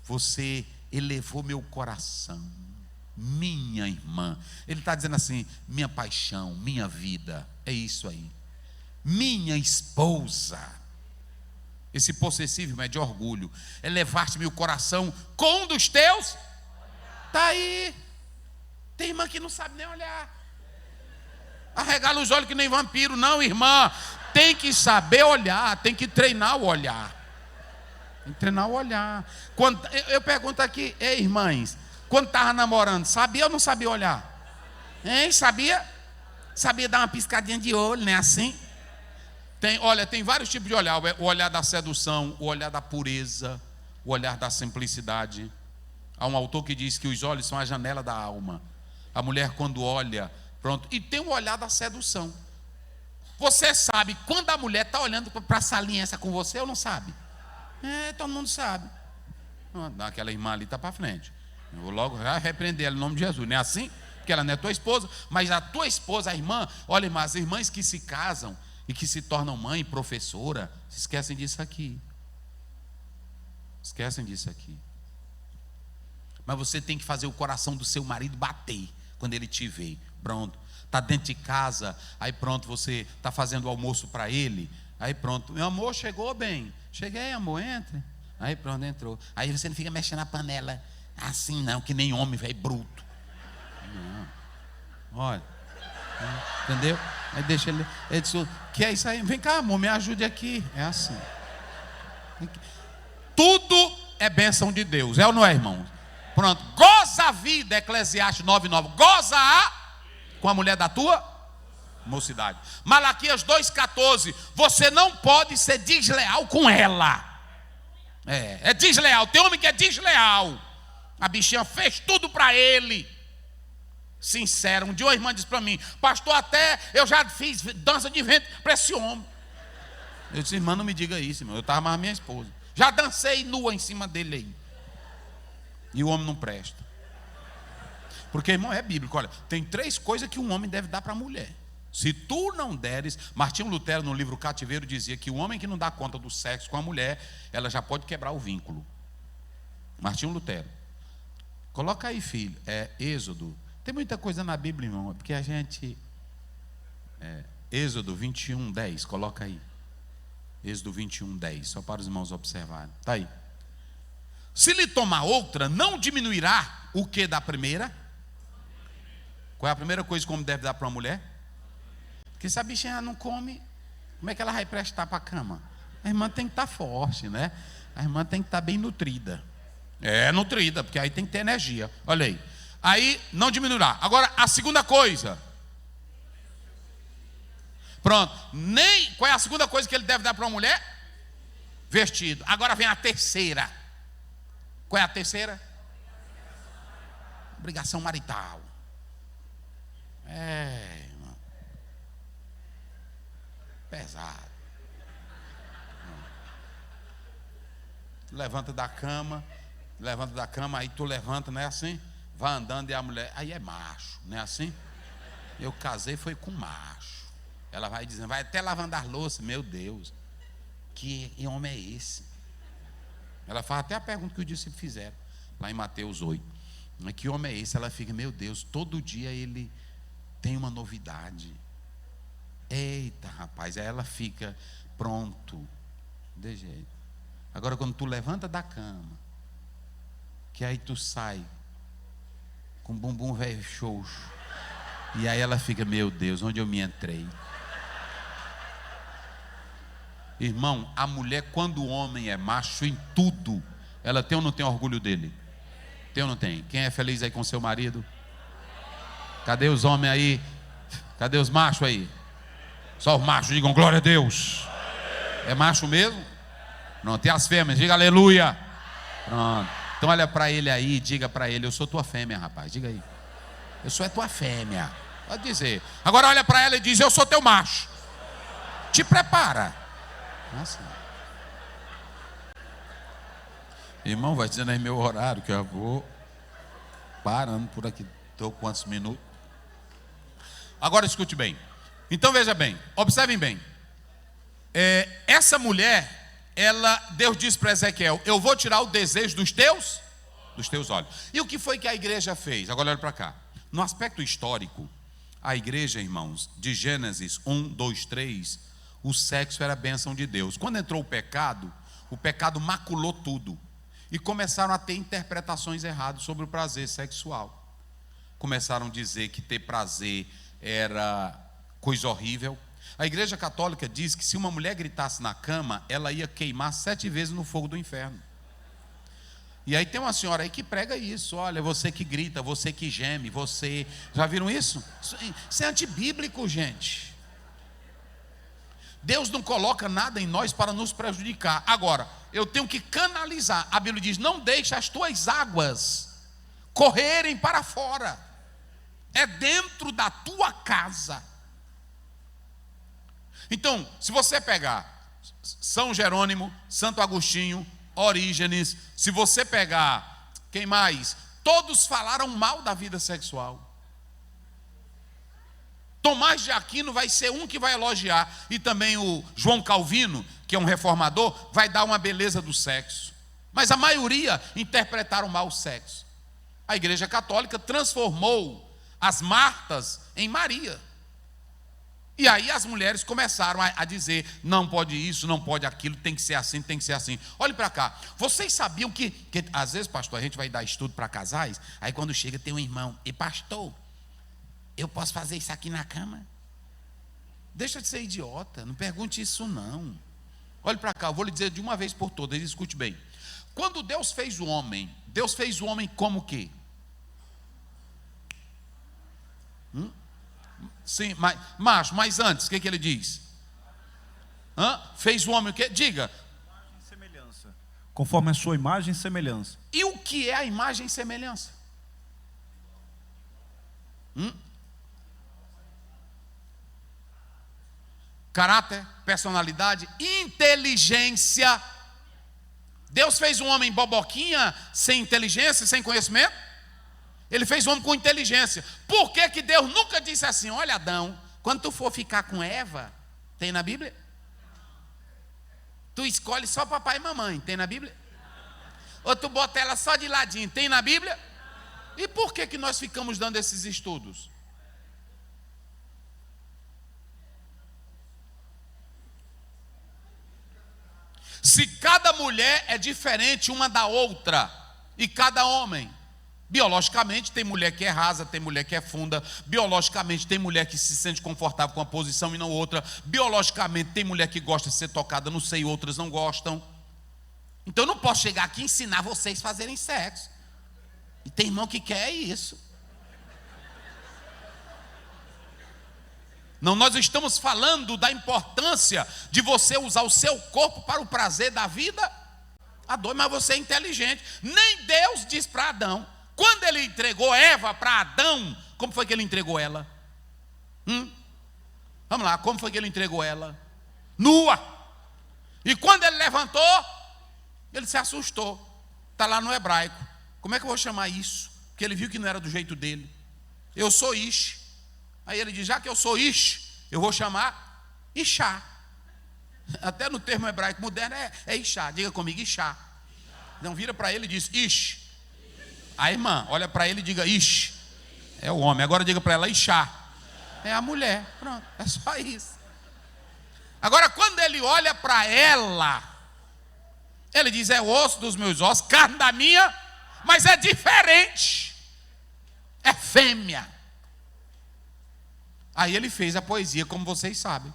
você elevou meu coração, minha irmã. Ele está dizendo assim: minha paixão, minha vida. É isso aí. Minha esposa. Esse possessivo é de orgulho. Elevaste-me o coração com um dos teus. Está aí. Tem irmã que não sabe nem olhar. Arregala os olhos que nem vampiro. Não, irmã. Tem que saber olhar. Tem que treinar o olhar. Tem que treinar o olhar. Quando, eu pergunto aqui, ei, irmãs, quando estava namorando, sabia ou não sabia olhar? Hein, sabia? Sabia dar uma piscadinha de olho, né? Assim. Tem vários tipos de olhar. O olhar da sedução, o olhar da pureza, o olhar da simplicidade. Há um autor que diz que os olhos são a janela da alma. A mulher, quando olha, pronto. E tem o olhar da sedução. Você sabe quando a mulher está olhando para essa aliança com você ou não sabe? Todo mundo sabe. Aquela irmã ali está para frente. Eu vou logo repreender ela em nome de Jesus. Não é assim? Porque ela não é tua esposa. Mas a tua esposa, a irmã, olha, irmã, as irmãs que se casam e que se tornam mãe, professora, se esquecem disso aqui. Esquecem disso aqui. Mas você tem que fazer o coração do seu marido bater quando ele te vê. Pronto. Está dentro de casa, aí pronto, você está fazendo o almoço para ele. Aí pronto, meu amor, chegou bem. Cheguei, amor, entre. Aí pronto, entrou. Aí você não fica mexendo na panela assim não, que nem homem, velho, bruto. Não. Olha. Entendeu? Aí deixa ele disse, que é isso aí? Vem cá, amor, me ajude aqui. É assim. Tudo é bênção de Deus, é ou não é, irmão? Pronto, goza a vida, Eclesiastes 9:9. Goza com a mulher da tua mocidade. Malaquias 2:14. Você não pode ser desleal com ela. É desleal. Tem homem que é desleal. A bichinha fez tudo para ele. Sincero. Um dia uma irmã disse para mim, pastor, até eu já fiz dança de ventre para esse homem. Eu disse, irmã, não me diga isso, irmão. Eu estava mais minha esposa. Já dancei nua em cima dele aí. E o homem não presta. Porque, irmão, é bíblico. Olha, tem 3 coisas que um homem deve dar para a mulher. Se tu não deres, Martinho Lutero no livro Cativeiro dizia que o homem que não dá conta do sexo com a mulher, ela já pode quebrar o vínculo. Martinho Lutero. Coloca aí, filho. Êxodo. Tem muita coisa na Bíblia, irmão, porque a gente... Êxodo 21:10, coloca aí. Êxodo 21:10, só para os irmãos observarem. Está aí. Se lhe tomar outra, não diminuirá o que da primeira? Qual é a primeira coisa que o homem deve dar para uma mulher? Porque se a bichinha não come, como é que ela vai prestar para a cama? A irmã tem que estar forte, né? A irmã tem que estar bem nutrida. Nutrida, porque aí tem que ter energia. Olha aí. Aí não diminuirá. Agora, a segunda coisa. Pronto. Qual é a segunda coisa que ele deve dar para uma mulher? Vestido. Agora vem a terceira. Qual é a terceira? Obrigação marital. Irmão. Pesado. Levanta da cama, aí tu levanta, não é assim? Vai andando e a mulher, aí é macho, não é assim? Eu casei, foi com macho. Ela vai dizendo, vai até lavando as louças, meu Deus, que homem é esse? Ela faz até a pergunta que os discípulos fizeram, lá em Mateus 8. Que homem é esse? Ela fica, meu Deus, todo dia ele tem uma novidade. Eita, rapaz, aí ela fica, pronto, de jeito. Agora, quando tu levanta da cama, que aí tu sai com bumbum velho xoxo, e aí ela fica, meu Deus, onde eu me entrei? Irmão, a mulher, quando o homem é macho em tudo, ela tem ou não tem orgulho dele? Tem ou não tem? Quem é feliz aí com seu marido? Cadê os homens aí? Cadê os machos aí? Só os machos, digam glória a Deus. É macho mesmo? Pronto, e as fêmeas, diga aleluia. Pronto, então olha para ele aí e diga para ele, eu sou tua fêmea, rapaz, diga aí. Eu sou tua fêmea, pode dizer. Agora olha para ela e diz, eu sou teu macho. Te prepara. Nossa. Irmão, vai dizendo aí meu horário, que eu vou parando por aqui. Estou quantos minutos? Agora escute bem. Então veja bem, observem bem. Essa mulher, Deus disse para Ezequiel, eu vou tirar o desejo dos teus olhos. E o que foi que a igreja fez? Agora olha para cá. No aspecto histórico, a igreja, irmãos, de Gênesis 1, 2, 3, o sexo era a bênção de Deus. Quando entrou o pecado maculou tudo. E começaram a ter interpretações erradas sobre o prazer sexual. começaram a dizer que ter prazer era coisa horrível. A Igreja Católica diz que se uma mulher gritasse na cama, ela ia queimar 7 vezes no fogo do inferno. E aí tem uma senhora aí que prega isso. Olha, você que grita, você que geme, você... Já viram isso? Isso é antibíblico, gente. Deus não coloca nada em nós para nos prejudicar. Agora, eu tenho que canalizar. A Bíblia diz: não deixe as tuas águas correrem para fora. É dentro da tua casa. Então, se você pegar São Jerônimo, Santo Agostinho, Orígenes, se você pegar, quem mais? Todos falaram mal da vida sexual. Tomás de Aquino vai ser um que vai elogiar, e também o João Calvino, que é um reformador, vai dar uma beleza do sexo. Mas a maioria interpretaram mal o sexo. A Igreja Católica transformou as Martas em Maria. E aí as mulheres começaram a dizer: não pode isso, não pode aquilo, tem que ser assim, tem que ser assim. Olhe para cá, vocês sabiam que às vezes, pastor, a gente vai dar estudo para casais, aí quando chega tem um irmão: e pastor, eu posso fazer isso aqui na cama? Deixa de ser idiota, não pergunte isso não. Olhe para cá, eu vou lhe dizer de uma vez por todas, escute bem. Quando Deus fez o homem como o quê? Sim, mas macho, mas antes, o que ele diz? Fez o homem o quê? Diga. Imagem e semelhança. Conforme a sua imagem e semelhança. E o que é a imagem e semelhança? Caráter, personalidade, inteligência. Deus fez um homem boboquinha, sem inteligência, sem conhecimento? Ele fez o homem com inteligência. Por que que Deus nunca disse assim: olha, Adão, quando tu for ficar com Eva, tem na Bíblia? Tu escolhe só papai e mamãe, tem na Bíblia? Ou tu bota ela só de ladinho, tem na Bíblia? E por que que nós ficamos dando esses estudos? Se cada mulher é diferente uma da outra, e cada homem, biologicamente tem mulher que é rasa, tem mulher que é funda, biologicamente tem mulher que se sente confortável com uma posição e não outra, biologicamente tem mulher que gosta de ser tocada no seio, outras não gostam. Então eu não posso chegar aqui e ensinar vocês a fazerem sexo. E tem irmão que quer isso. Não, nós estamos falando da importância de você usar o seu corpo para o prazer da vida. Mas você é inteligente. Nem Deus diz para Adão. Quando ele entregou Eva para Adão, como foi que ele entregou ela? Vamos lá, como foi que ele entregou ela? Nua. E quando ele levantou, ele se assustou. Está lá no hebraico. Como é que eu vou chamar isso? Porque ele viu que não era do jeito dele. Eu sou Ish. Aí ele diz: já que eu sou Ish, eu vou chamar Ishá. Até no termo hebraico moderno é Ishá. Diga comigo, Ishá. Não, vira para ele e diz Ish. A irmã olha para ele e diga Ish. É o homem. Agora diga para ela Ishá. É a mulher. Pronto, é só isso. Agora quando ele olha para ela, ele diz: é osso dos meus ossos, carne da minha, mas é diferente. É fêmea. Aí ele fez a poesia, como vocês sabem.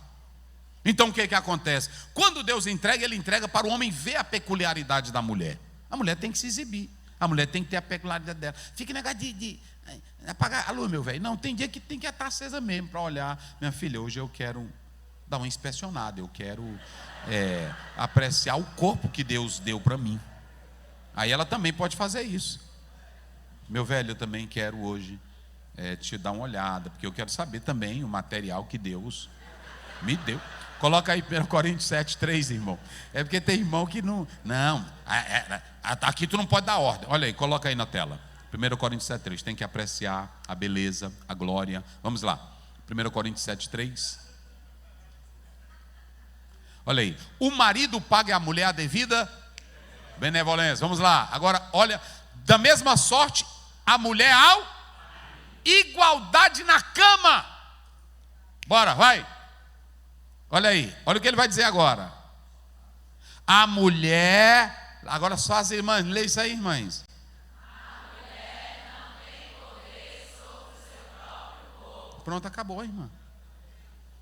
Então o que acontece? Quando Deus entrega, ele entrega para o homem ver a peculiaridade da mulher. A mulher tem que se exibir. A mulher tem que ter a peculiaridade dela. Fica negado de apagar a luz, meu velho. Não, tem dia que tem que estar acesa mesmo para olhar. Minha filha, hoje eu quero dar uma inspecionada. Eu quero apreciar o corpo que Deus deu para mim. Aí ela também pode fazer isso. Meu velho, eu também quero hoje te dar uma olhada, porque eu quero saber também o material que Deus me deu. Coloca aí 1 Coríntios 7:3, irmão. É porque tem irmão que não... aqui tu não pode dar ordem. Olha aí, coloca aí na tela. 1 Coríntios 7:3. Tem que apreciar a beleza, a glória. Vamos lá. 1 Coríntios 7:3. Olha aí. O marido paga à mulher a devida benevolência. Vamos lá. Agora, olha. Da mesma sorte, a mulher ao... igualdade na cama. Bora, vai. Olha aí, olha o que ele vai dizer agora. A mulher, agora só as irmãs, lê isso aí, irmãs. A mulher não tem poder sobre Pronto, acabou, irmã.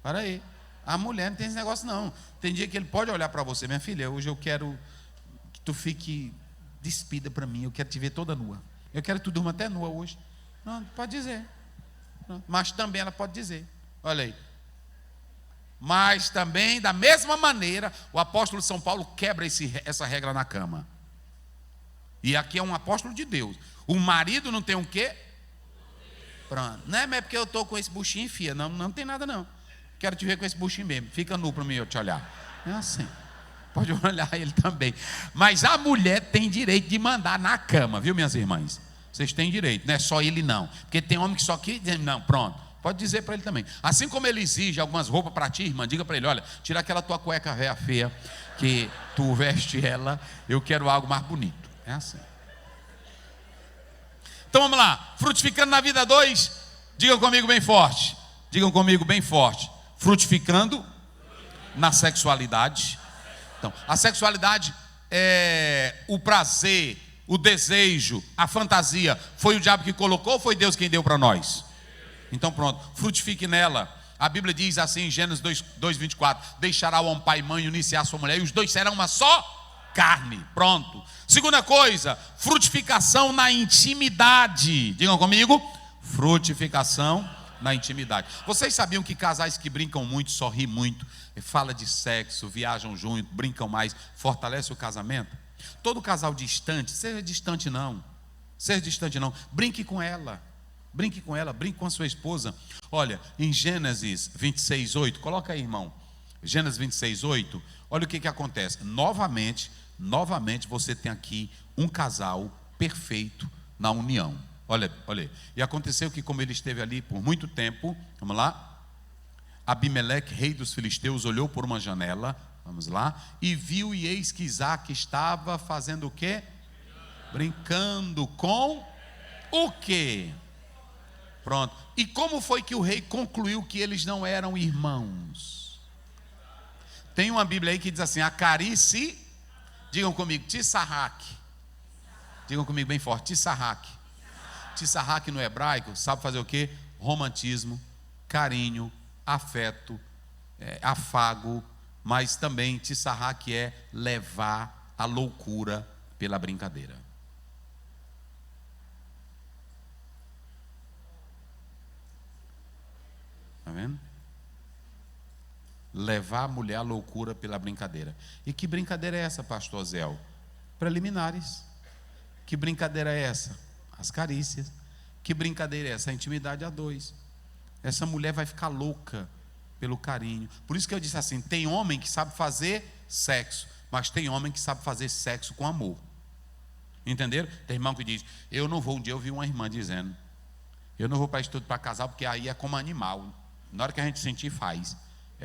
Para aí. A mulher não tem esse negócio, não. Tem dia que ele pode olhar para você, minha filha, hoje eu quero que tu fique despida para mim, eu quero te ver toda nua. Eu quero que tu durma até nua hoje. Não, pode dizer. Não. Mas também ela pode dizer. Olha aí. Mas também, da mesma maneira, o apóstolo de São Paulo quebra essa regra na cama. E aqui é um apóstolo de Deus. O marido não tem um quê? Pronto. Não é porque eu estou com esse buchinho, filha. Não, não tem nada, não. Quero te ver com esse buchinho mesmo. Fica nu para mim eu te olhar. É assim. Pode olhar ele também. Mas a mulher tem direito de mandar na cama, viu, minhas irmãs? Vocês têm direito, não é só ele não. Porque tem homem que só quer dizer, não, pronto. Pode dizer para ele também. Assim como ele exige algumas roupas para ti, irmã, diga para ele, olha, tira aquela tua cueca véia feia, que tu veste ela, eu quero algo mais bonito. É assim. Então vamos lá. Frutificando na vida 2, digam comigo bem forte. Digam comigo bem forte. Frutificando na sexualidade. Então, a sexualidade é o prazer, o desejo, a fantasia. Foi o diabo que colocou ou foi Deus quem deu para nós? Então pronto, frutifique nela. A Bíblia diz assim em Gênesis 2:24: deixará o homem pai e mãe, unir-se à sua mulher, e os dois serão uma só carne. Pronto. Segunda coisa, frutificação na intimidade. Digam comigo, frutificação na intimidade. Vocês sabiam que casais que brincam muito, sorriem muito, fala de sexo, viajam junto, brincam mais, fortalece o casamento? Todo casal distante, seja distante não, brinque com ela, brinque com a sua esposa. Olha, em Gênesis 26:8, coloca aí, irmão, Gênesis 26:8, olha o que acontece, novamente você tem aqui um casal perfeito na união. Olha, e aconteceu que como ele esteve ali por muito tempo, vamos lá, Abimeleque, rei dos filisteus, olhou por uma janela, vamos lá, e viu, e eis que Isaac estava fazendo o quê? Brincando com o quê? Pronto. E como foi que o rei concluiu que eles não eram irmãos? Tem uma Bíblia aí que diz assim, acarice, digam comigo, Tissarraque. Digam comigo bem forte, Tissarraque. Tissarraque no hebraico, sabe fazer o quê? Romantismo, carinho, afeto, afago, mas também Tissarraque é levar a loucura pela brincadeira. Está vendo? Levar a mulher à loucura pela brincadeira. E que brincadeira é essa, pastor Zéu? Preliminares. Que brincadeira é essa? As carícias. Que brincadeira é essa? A intimidade a dois. Essa mulher vai ficar louca pelo carinho. Por isso que eu disse assim, tem homem que sabe fazer sexo, mas tem homem que sabe fazer sexo com amor. Entenderam? Tem irmão que diz, eu não vou, um dia eu vi uma irmã dizendo, eu não vou para estudo para casal, porque aí é como animal. Na hora que a gente sentir, faz.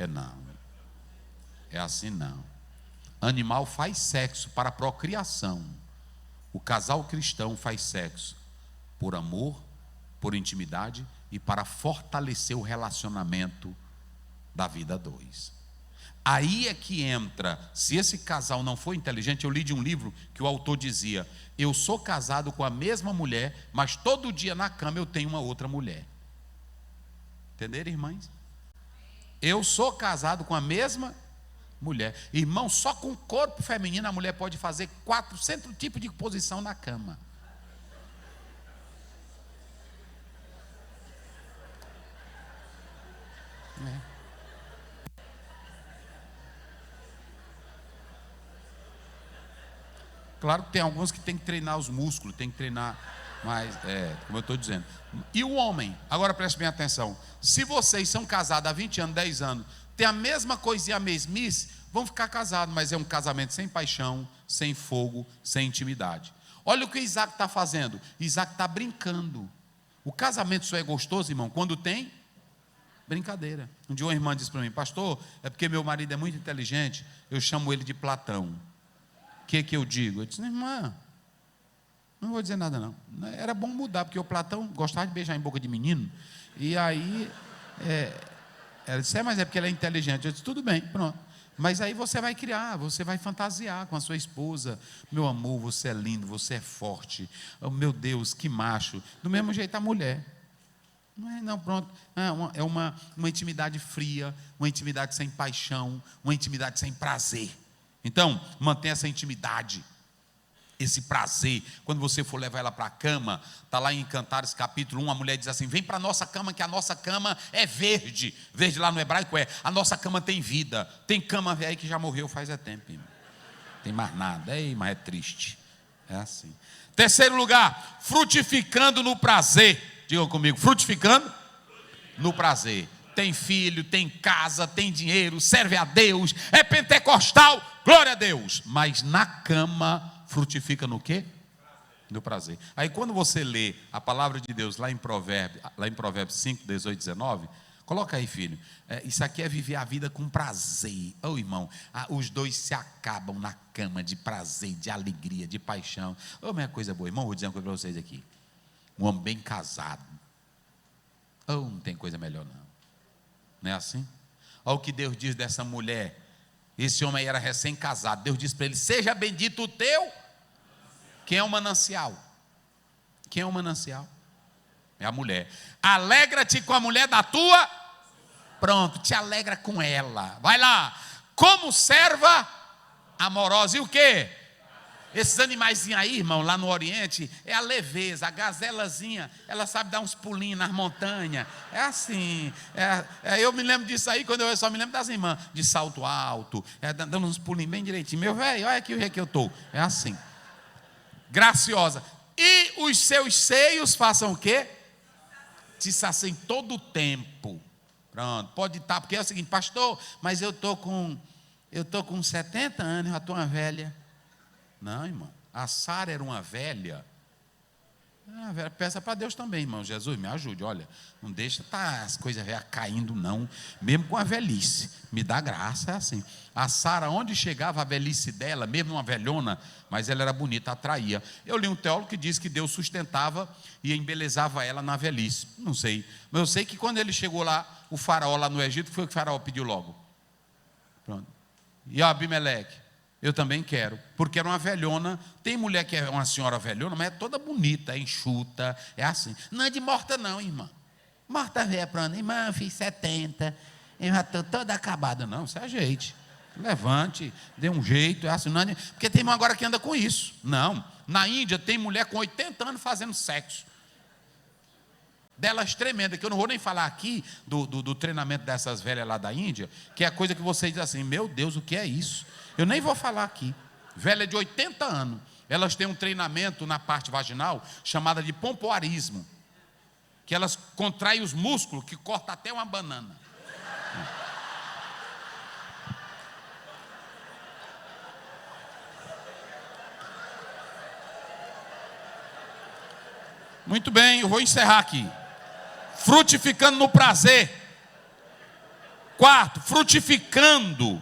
Não. É assim não. Animal faz sexo para procriação. O casal cristão faz sexo por amor, por intimidade e para fortalecer o relacionamento da vida a dois. Aí é que entra, se esse casal não for inteligente, eu li de um livro que o autor dizia, eu sou casado com a mesma mulher, mas todo dia na cama eu tenho uma outra mulher. Entenderam, irmãs? Eu sou casado com a mesma mulher. Irmão, só com o corpo feminino a mulher pode fazer 400 tipos de posição na cama. Claro que tem alguns que tem que treinar os músculos, tem que treinar mais, como eu estou dizendo. E o homem, agora preste bem atenção, se vocês são casados há 20 anos, 10 anos, tem a mesma coisa e a mesmice, vão ficar casados, mas é um casamento sem paixão, sem fogo, sem intimidade. Olha o que Isaac está fazendo, Isaac está brincando. O casamento só é gostoso, irmão, quando tem brincadeira. Um dia uma irmã disse para mim, pastor, é porque meu marido é muito inteligente, eu chamo ele de Platão. O que eu digo? Eu disse, irmã, não vou dizer nada não. Era bom mudar, porque o Platão gostava de beijar em boca de menino. E aí, ela disse, mas é porque ele é inteligente. Eu disse, tudo bem, pronto. Mas aí você vai criar, você vai fantasiar com a sua esposa. Meu amor, você é lindo, você é forte. Oh, meu Deus, que macho. Do mesmo jeito a mulher. Não é, não, pronto. É uma intimidade fria, uma intimidade sem paixão, uma intimidade sem prazer. Então, mantenha essa intimidade, esse prazer. Quando você for levar ela para a cama, está lá em Cantares capítulo 1, a mulher diz assim: vem para a nossa cama, que a nossa cama é verde. Verde lá no hebraico a nossa cama tem vida. Tem cama velha que já morreu faz tempo, irmão. Tem mais nada, mas é triste. É assim. Terceiro lugar, frutificando no prazer. Digam comigo, frutificando no prazer. Tem filho, tem casa, tem dinheiro, serve a Deus, é pentecostal, glória a Deus. Mas na cama frutifica no quê? No prazer. Aí quando você lê a palavra de Deus lá em Provérbios 5, 18, 19, coloca aí, filho. Isso aqui é viver a vida com prazer. Ô irmão, os dois se acabam na cama de prazer, de alegria, de paixão. Minha coisa boa, irmão, vou dizer uma coisa para vocês aqui. Um homem bem casado. Não tem coisa melhor não. Não é assim? Olha o que Deus diz dessa mulher. Esse homem aí era recém-casado. Deus diz para ele: seja bendito o teu. Quem é o manancial? Quem é o manancial? É a mulher. Alegra-te com a mulher da tua. Pronto, te alegra com ela. Vai lá. Como serva amorosa. E o quê? Esses animaizinhos aí, irmão, lá no Oriente, é a leveza, a gazelazinha, ela sabe dar uns pulinhos nas montanhas. É assim. Eu me lembro disso aí, quando eu só me lembro das irmãs, de salto alto, dando uns pulinhos bem direitinho. Meu velho, olha aqui o que eu estou. É assim. Graciosa. E os seus seios façam o quê? Te saciem todo o tempo. Pronto, pode estar, porque é o seguinte: pastor, mas eu estou com 70 anos, eu já estou uma velha. Não, irmão, a Sara era uma velha. Peça para Deus também, irmão. Jesus, me ajude, olha, não deixa as coisas velhas caindo não, mesmo com a velhice, me dá graça, é assim. A Sara, onde chegava a velhice dela, mesmo uma velhona, mas ela era bonita, atraía. Eu li um teólogo que diz que Deus sustentava e embelezava ela na velhice, não sei, mas eu sei que quando ele chegou lá, o faraó lá no Egito, foi o que o faraó pediu logo. Pronto. E Abimeleque: eu também quero, porque era uma velhona. Tem mulher que é uma senhora velhona, mas é toda bonita, é enxuta, é assim. Não é de morta não, irmã. Morta velha, pronto, irmã, eu fiz 70, eu já estou toda acabada. Não, se ajeite, levante, dê um jeito, é assim. Não é, porque tem irmã agora que anda com isso. Não, na Índia tem mulher com 80 anos fazendo sexo. Delas tremendas, que eu não vou nem falar aqui do treinamento dessas velhas lá da Índia, que é a coisa que você diz assim: meu Deus, o que é isso? Eu nem vou falar aqui. Velha de 80 anos, elas têm um treinamento na parte vaginal chamada de pompoarismo, que elas contraem os músculos que corta até uma banana. Muito bem, eu vou encerrar aqui. Frutificando no prazer. Quarto, frutificando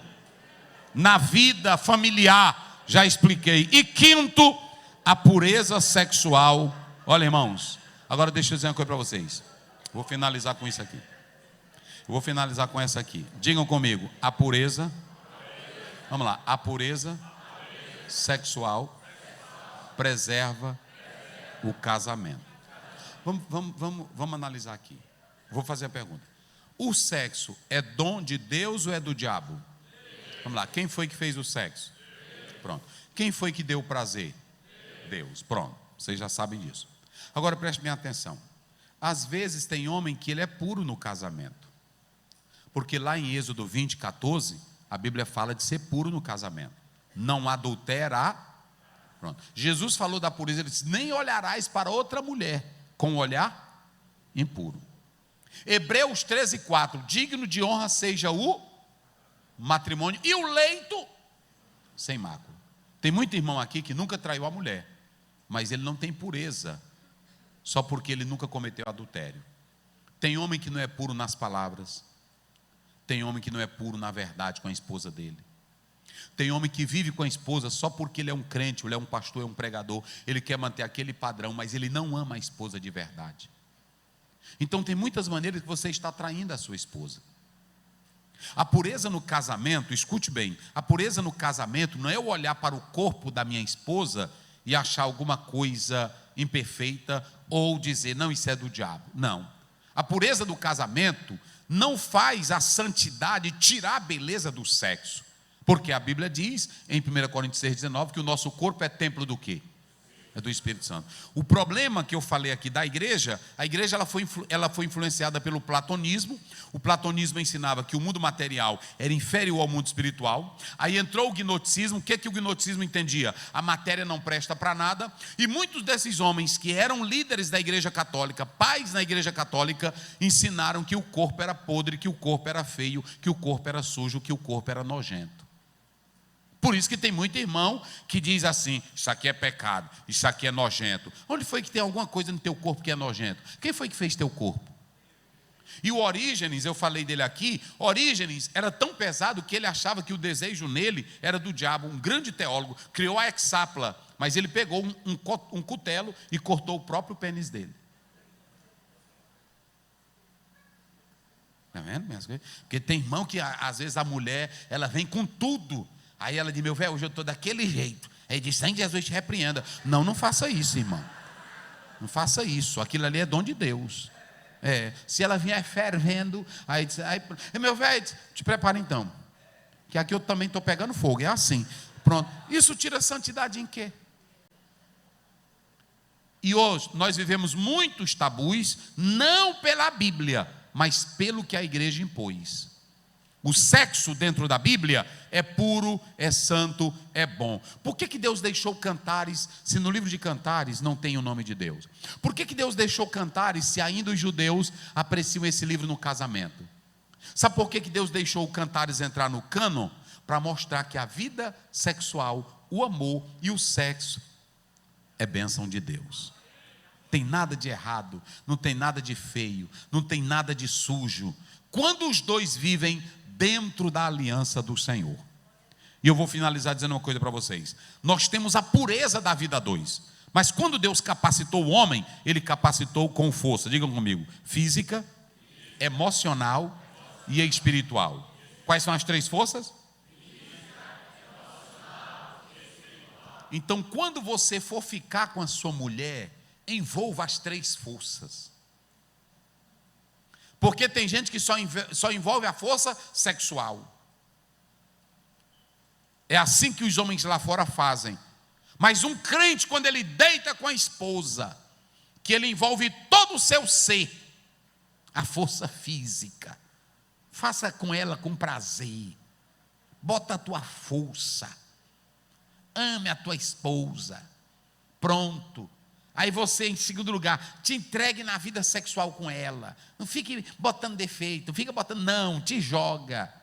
na vida familiar, já expliquei. E quinto, a pureza sexual. Olha, irmãos, agora deixa eu dizer uma coisa para vocês. Vou finalizar com isso aqui. Eu vou finalizar com essa aqui. Digam comigo: a pureza. Vamos lá. A pureza sexual preserva o casamento. Vamos analisar aqui. Vou fazer a pergunta: o sexo é dom de Deus ou é do diabo? Vamos lá, quem foi que fez o sexo? Pronto. Quem foi que deu o prazer? Deus. Pronto, vocês já sabem disso. Agora preste bem atenção. Às vezes tem homem que ele é puro no casamento, porque lá em Êxodo 20, 14, a Bíblia fala de ser puro no casamento. Não adultera. Pronto. Jesus falou da pureza, ele disse: nem olharás para outra mulher com olhar impuro. Hebreus 13, 4, digno de honra seja o matrimônio e o leito sem mácula. Tem muito irmão aqui que nunca traiu a mulher, mas ele não tem pureza, só porque ele nunca cometeu adultério. Tem homem que não é puro nas palavras, tem homem que não é puro na verdade com a esposa dele, tem homem que vive com a esposa só porque ele é um crente, ele é um pastor, é um pregador, ele quer manter aquele padrão, mas ele não ama a esposa de verdade. Então tem muitas maneiras que você está traindo a sua esposa. A pureza no casamento, escute bem, a pureza no casamento não é eu olhar para o corpo da minha esposa e achar alguma coisa imperfeita ou dizer: não, isso é do diabo. Não. A pureza do casamento não faz a santidade tirar a beleza do sexo. Porque a Bíblia diz, em 1 Coríntios 6,19, que o nosso corpo é templo do quê? É do Espírito Santo. O problema que eu falei aqui da igreja, a igreja ela foi influenciada pelo platonismo. O platonismo ensinava que o mundo material era inferior ao mundo espiritual. Aí entrou o gnosticismo. O que o gnosticismo entendia? A matéria não presta para nada. E muitos desses homens que eram líderes da igreja católica, pais na igreja católica, ensinaram que o corpo era podre, que o corpo era feio, que o corpo era sujo, que o corpo era nojento. Por isso que tem muito irmão que diz assim: isso aqui é pecado, isso aqui é nojento. Onde foi que tem alguma coisa no teu corpo que é nojento? Quem foi que fez teu corpo? E o Orígenes, eu falei dele aqui, Orígenes era tão pesado que ele achava que o desejo nele era do diabo. Um grande teólogo, criou a hexapla, mas ele pegou um cutelo e cortou o próprio pênis dele. Está vendo minhas coisas? Porque tem irmão que às vezes a mulher, ela vem com tudo. Aí ela diz: meu velho, hoje eu estou daquele jeito. Aí diz: sangue de Jesus te repreenda. Não, não faça isso, irmão. Não faça isso. Aquilo ali é dom de Deus. Se ela vier fervendo, aí diz: meu velho, te prepara então. Que aqui eu também estou pegando fogo. É assim. Pronto. Isso tira santidade em quê? E hoje nós vivemos muitos tabus, não pela Bíblia, mas pelo que a igreja impôs. O sexo dentro da Bíblia é puro, é santo, é bom. Por que Deus deixou Cantares, se no livro de Cantares não tem o nome de Deus? Por que Deus deixou Cantares, se ainda os judeus apreciam esse livro no casamento? Sabe por que Deus deixou Cantares entrar no cânon? Para mostrar que a vida sexual, o amor e o sexo é bênção de Deus. Tem nada de errado, não tem nada de feio, não tem nada de sujo. Quando os dois vivem dentro da aliança do Senhor. E eu vou finalizar dizendo uma coisa para vocês. Nós temos a pureza da vida a dois. Mas quando Deus capacitou o homem, Ele capacitou com força. Digam comigo: física, emocional e espiritual. Quais são as três forças? Então, quando você for ficar com a sua mulher, envolva as três forças. Porque tem gente que só envolve a força sexual. É assim que os homens lá fora fazem. Mas um crente, quando ele deita com a esposa, que ele envolve todo o seu ser, a força física, faça com ela com prazer, bota a tua força, ame a tua esposa, pronto. Aí você, em segundo lugar, te entregue na vida sexual com ela. Não fique botando defeito, não fica botando, não, te joga.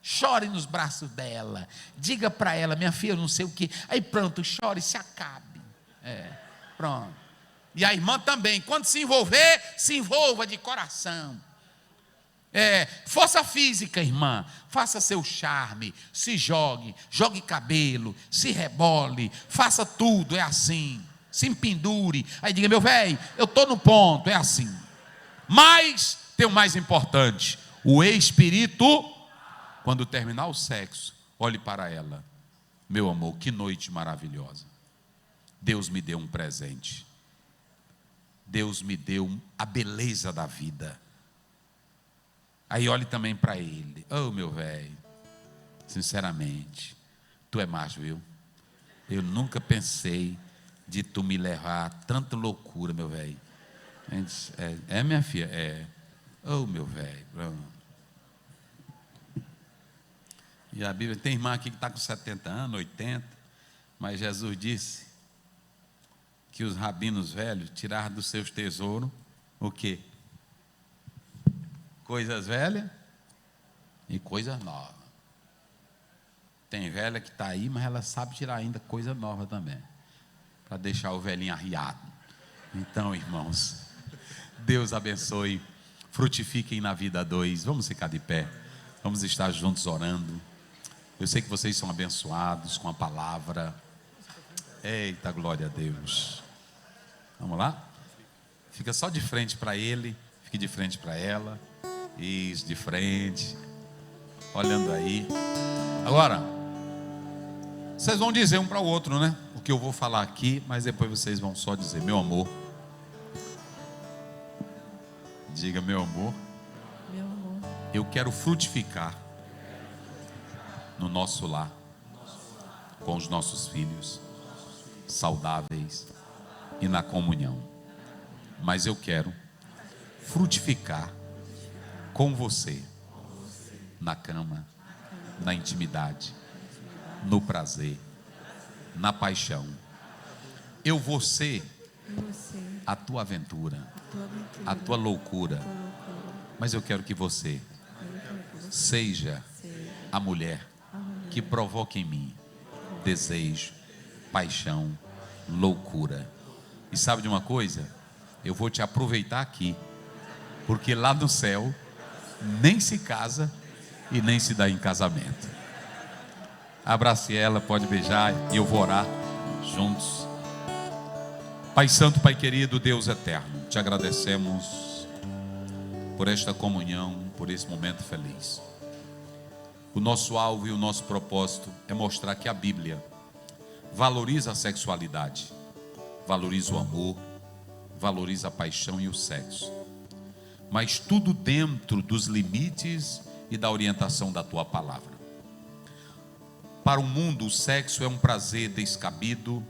Chore nos braços dela. Diga para ela: minha filha, eu não sei o quê. Aí pronto, chore, se acabe. Pronto. E a irmã também, quando se envolver, se envolva de coração. Força física, irmã. Faça seu charme, se jogue cabelo, se rebole, faça tudo, é assim. Se empendure, aí diga: meu velho, eu estou no ponto, é assim. Mas tem o mais importante: o espírito, quando terminar o sexo, olhe para ela: meu amor, que noite maravilhosa. Deus me deu um presente. Deus me deu a beleza da vida. Aí olhe também para ele: oh, meu velho, sinceramente, tu é macho, viu? Eu nunca pensei de tu me levar a tanta loucura, meu velho. Minha filha, oh, meu velho. E a Bíblia, tem irmã aqui que está com 70 anos, 80, mas Jesus disse que os rabinos velhos tiraram dos seus tesouros o quê? Coisas velhas e coisas novas. Tem velha que está aí, mas ela sabe tirar ainda coisa nova também, para deixar o velhinho arriado. Então, irmãos, Deus abençoe, frutifiquem na vida a dois. Vamos ficar de pé, vamos estar juntos orando. Eu sei que vocês são abençoados com a palavra. Eita, glória a Deus. Vamos lá? Fica só de frente para ele, fique de frente para ela. Isso, de frente, olhando aí. Agora, vocês vão dizer um para o outro, né? O que eu vou falar aqui, mas depois vocês vão só dizer: meu amor, Diga, meu amor, Meu amor, eu quero frutificar no nosso lar, com os nossos filhos, saudáveis e na comunhão. Mas eu quero frutificar com você, na cama, na intimidade, no prazer, na paixão. Eu vou ser você, a tua aventura, tua aventura, a tua loucura, tua loucura. mas eu quero que você Eu quero que você seja seja a mulher a mulher que provoque em mim desejo, paixão, loucura. E sabe de uma coisa? Eu vou te aproveitar aqui, porque lá no céu nem se casa e nem se dá em casamento. Abrace ela, pode beijar e eu vou orar juntos. Pai Santo, Pai querido, Deus eterno, te agradecemos por esta comunhão, por esse momento feliz. O nosso alvo e o nosso propósito é mostrar que a Bíblia valoriza a sexualidade, valoriza o amor, valoriza a paixão e o sexo, mas tudo dentro dos limites e da orientação da tua palavra. Para o mundo, o sexo é um prazer descabido.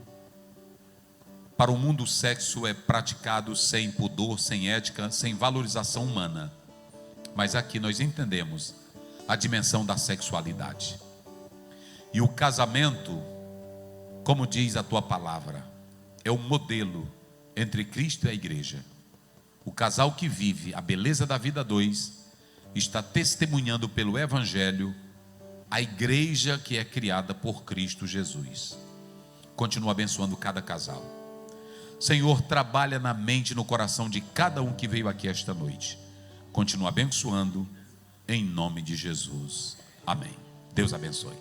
Para o mundo, o sexo é praticado sem pudor, sem ética, sem valorização humana. Mas aqui nós entendemos a dimensão da sexualidade. E o casamento, como diz a tua palavra, é o modelo entre Cristo e a igreja. O casal que vive a beleza da vida a dois está testemunhando pelo Evangelho a igreja que é criada por Cristo Jesus. Continua abençoando cada casal. Senhor, trabalha na mente e no coração de cada um que veio aqui esta noite. Continua abençoando, em nome de Jesus. Amém. Deus abençoe.